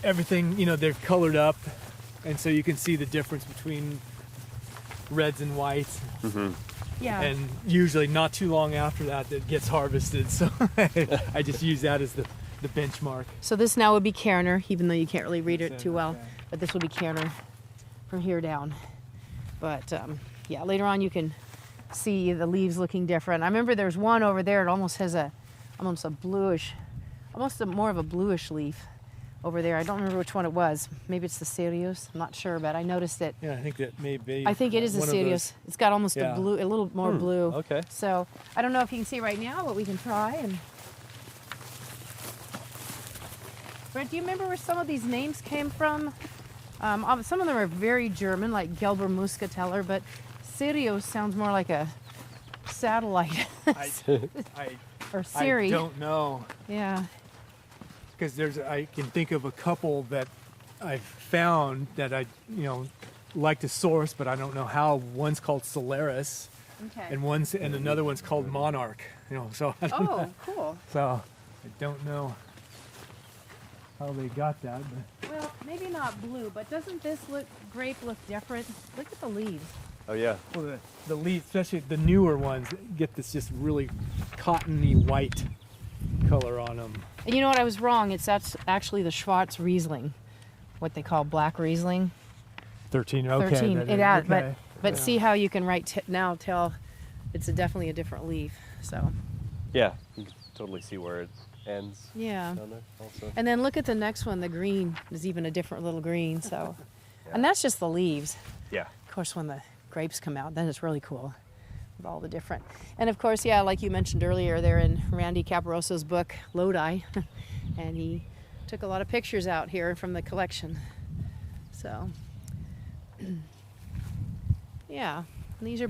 Speaker 3: everything, they're colored up. And so you can see the difference between reds and whites.
Speaker 1: Mm-hmm.
Speaker 2: Yeah.
Speaker 3: And usually not too long after that, it gets harvested. So I just use that as the benchmark.
Speaker 2: So this now would be Kerner, even though you can't really read it too well.
Speaker 3: Okay.
Speaker 2: But this would be Kerner from here down. But yeah, later on you can see the leaves looking different. I remember there's one over there. It almost has almost a bluish, more of a bluish leaf over there. I don't remember which one it was. Maybe it's the Sirius. I'm not sure, but I noticed it.
Speaker 3: Yeah, I think that may be.
Speaker 2: I think it is the Sirius. It's got almost a little more blue.
Speaker 1: Okay.
Speaker 2: So I don't know if you can see right now, but we can try. And Brent, do you remember where some of these names came from? Some of them are very German, like Gelber Muscateller, but Sirius sounds more like a satellite. Or Siri.
Speaker 3: I don't know.
Speaker 2: Yeah.
Speaker 3: Because I can think of a couple that I've found that I, like to source, but I don't know how. One's called Solaris,
Speaker 2: Okay.
Speaker 3: and another one's called Monarch. So I don't know.
Speaker 2: Cool.
Speaker 3: So I don't know how they got that, but
Speaker 2: Well, maybe not blue, but doesn't this grape look different? Look at the leaves.
Speaker 1: Oh, yeah.
Speaker 3: well, the leaves, especially the newer ones, get this just really cottony white color on them.
Speaker 2: And you know what? I was wrong. That's actually the Schwarz Riesling, what they call black Riesling.
Speaker 3: 13. Okay.
Speaker 2: 13.
Speaker 3: that
Speaker 2: It
Speaker 3: is-
Speaker 2: has,
Speaker 3: okay.
Speaker 2: but
Speaker 3: Yeah.
Speaker 2: see how you can now tell it's definitely a different leaf. So
Speaker 1: Yeah, you can totally see where it ends
Speaker 2: yeah.
Speaker 1: down there also.
Speaker 2: And then look at the next one. The green is even a different little green. So, and that's just the leaves.
Speaker 1: Yeah.
Speaker 2: Of course, when the grapes come out, then it's really cool with all the different. And of course, yeah, like you mentioned earlier, they're in Randy Caparosso's book, Lodi, and he took a lot of pictures out here from the collection. So, yeah, and these are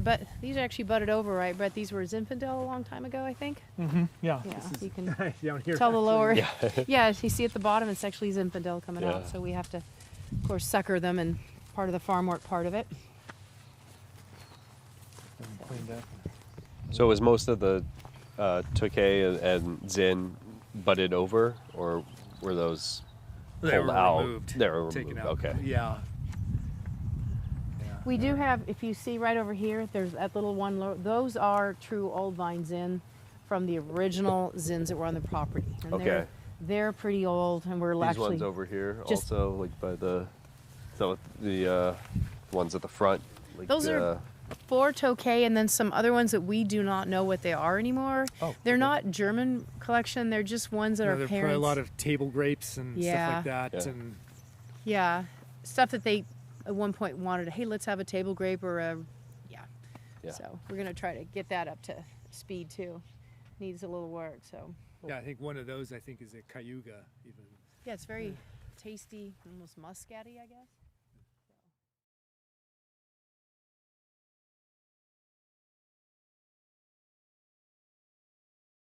Speaker 2: actually budded over, right, Brett? These were Zinfandel a long time ago, I think.
Speaker 3: Yeah.
Speaker 2: Yeah,
Speaker 3: This is
Speaker 2: you can
Speaker 3: down here.
Speaker 2: tell the lower.
Speaker 1: Yeah.
Speaker 2: Yeah, you see at the bottom, it's actually Zinfandel coming
Speaker 1: Yeah.
Speaker 2: out. So we have to, of course, sucker them and part of the farm work part of it.
Speaker 3: Cleaned up.
Speaker 1: So was most of the Tokay and Zin budded over, or were those
Speaker 3: They
Speaker 1: pulled
Speaker 3: were
Speaker 1: out?
Speaker 3: removed.
Speaker 1: They were
Speaker 3: Taken
Speaker 1: removed.
Speaker 3: out.
Speaker 1: Okay.
Speaker 3: Yeah.
Speaker 2: We do have, if you see right over here, there's that little one. Those are true old vine Zin from the original Zins that were on the property. And
Speaker 1: Okay.
Speaker 2: They're pretty old, and we're
Speaker 1: These
Speaker 2: actually
Speaker 1: ones over here
Speaker 2: just-
Speaker 1: also, like by the ones at the front. Like
Speaker 2: Those are 4 Tokay, and then some other ones that we do not know what they are anymore.
Speaker 3: Oh,
Speaker 2: They're
Speaker 3: okay.
Speaker 2: not German collection. They're just ones that
Speaker 3: No,
Speaker 2: our
Speaker 3: there are
Speaker 2: parents.
Speaker 3: probably a lot of table grapes and
Speaker 2: Yeah.
Speaker 3: stuff like that.
Speaker 1: Yeah.
Speaker 3: And
Speaker 2: Yeah, stuff that they at one point wanted. Hey, let's have a table grape or a, yeah.
Speaker 1: Yeah.
Speaker 2: So we're gonna try to get that up to speed too. Needs a little work. So
Speaker 3: yeah, I think one of those is a Cayuga even.
Speaker 2: yeah, it's very tasty, almost muscatty, I guess.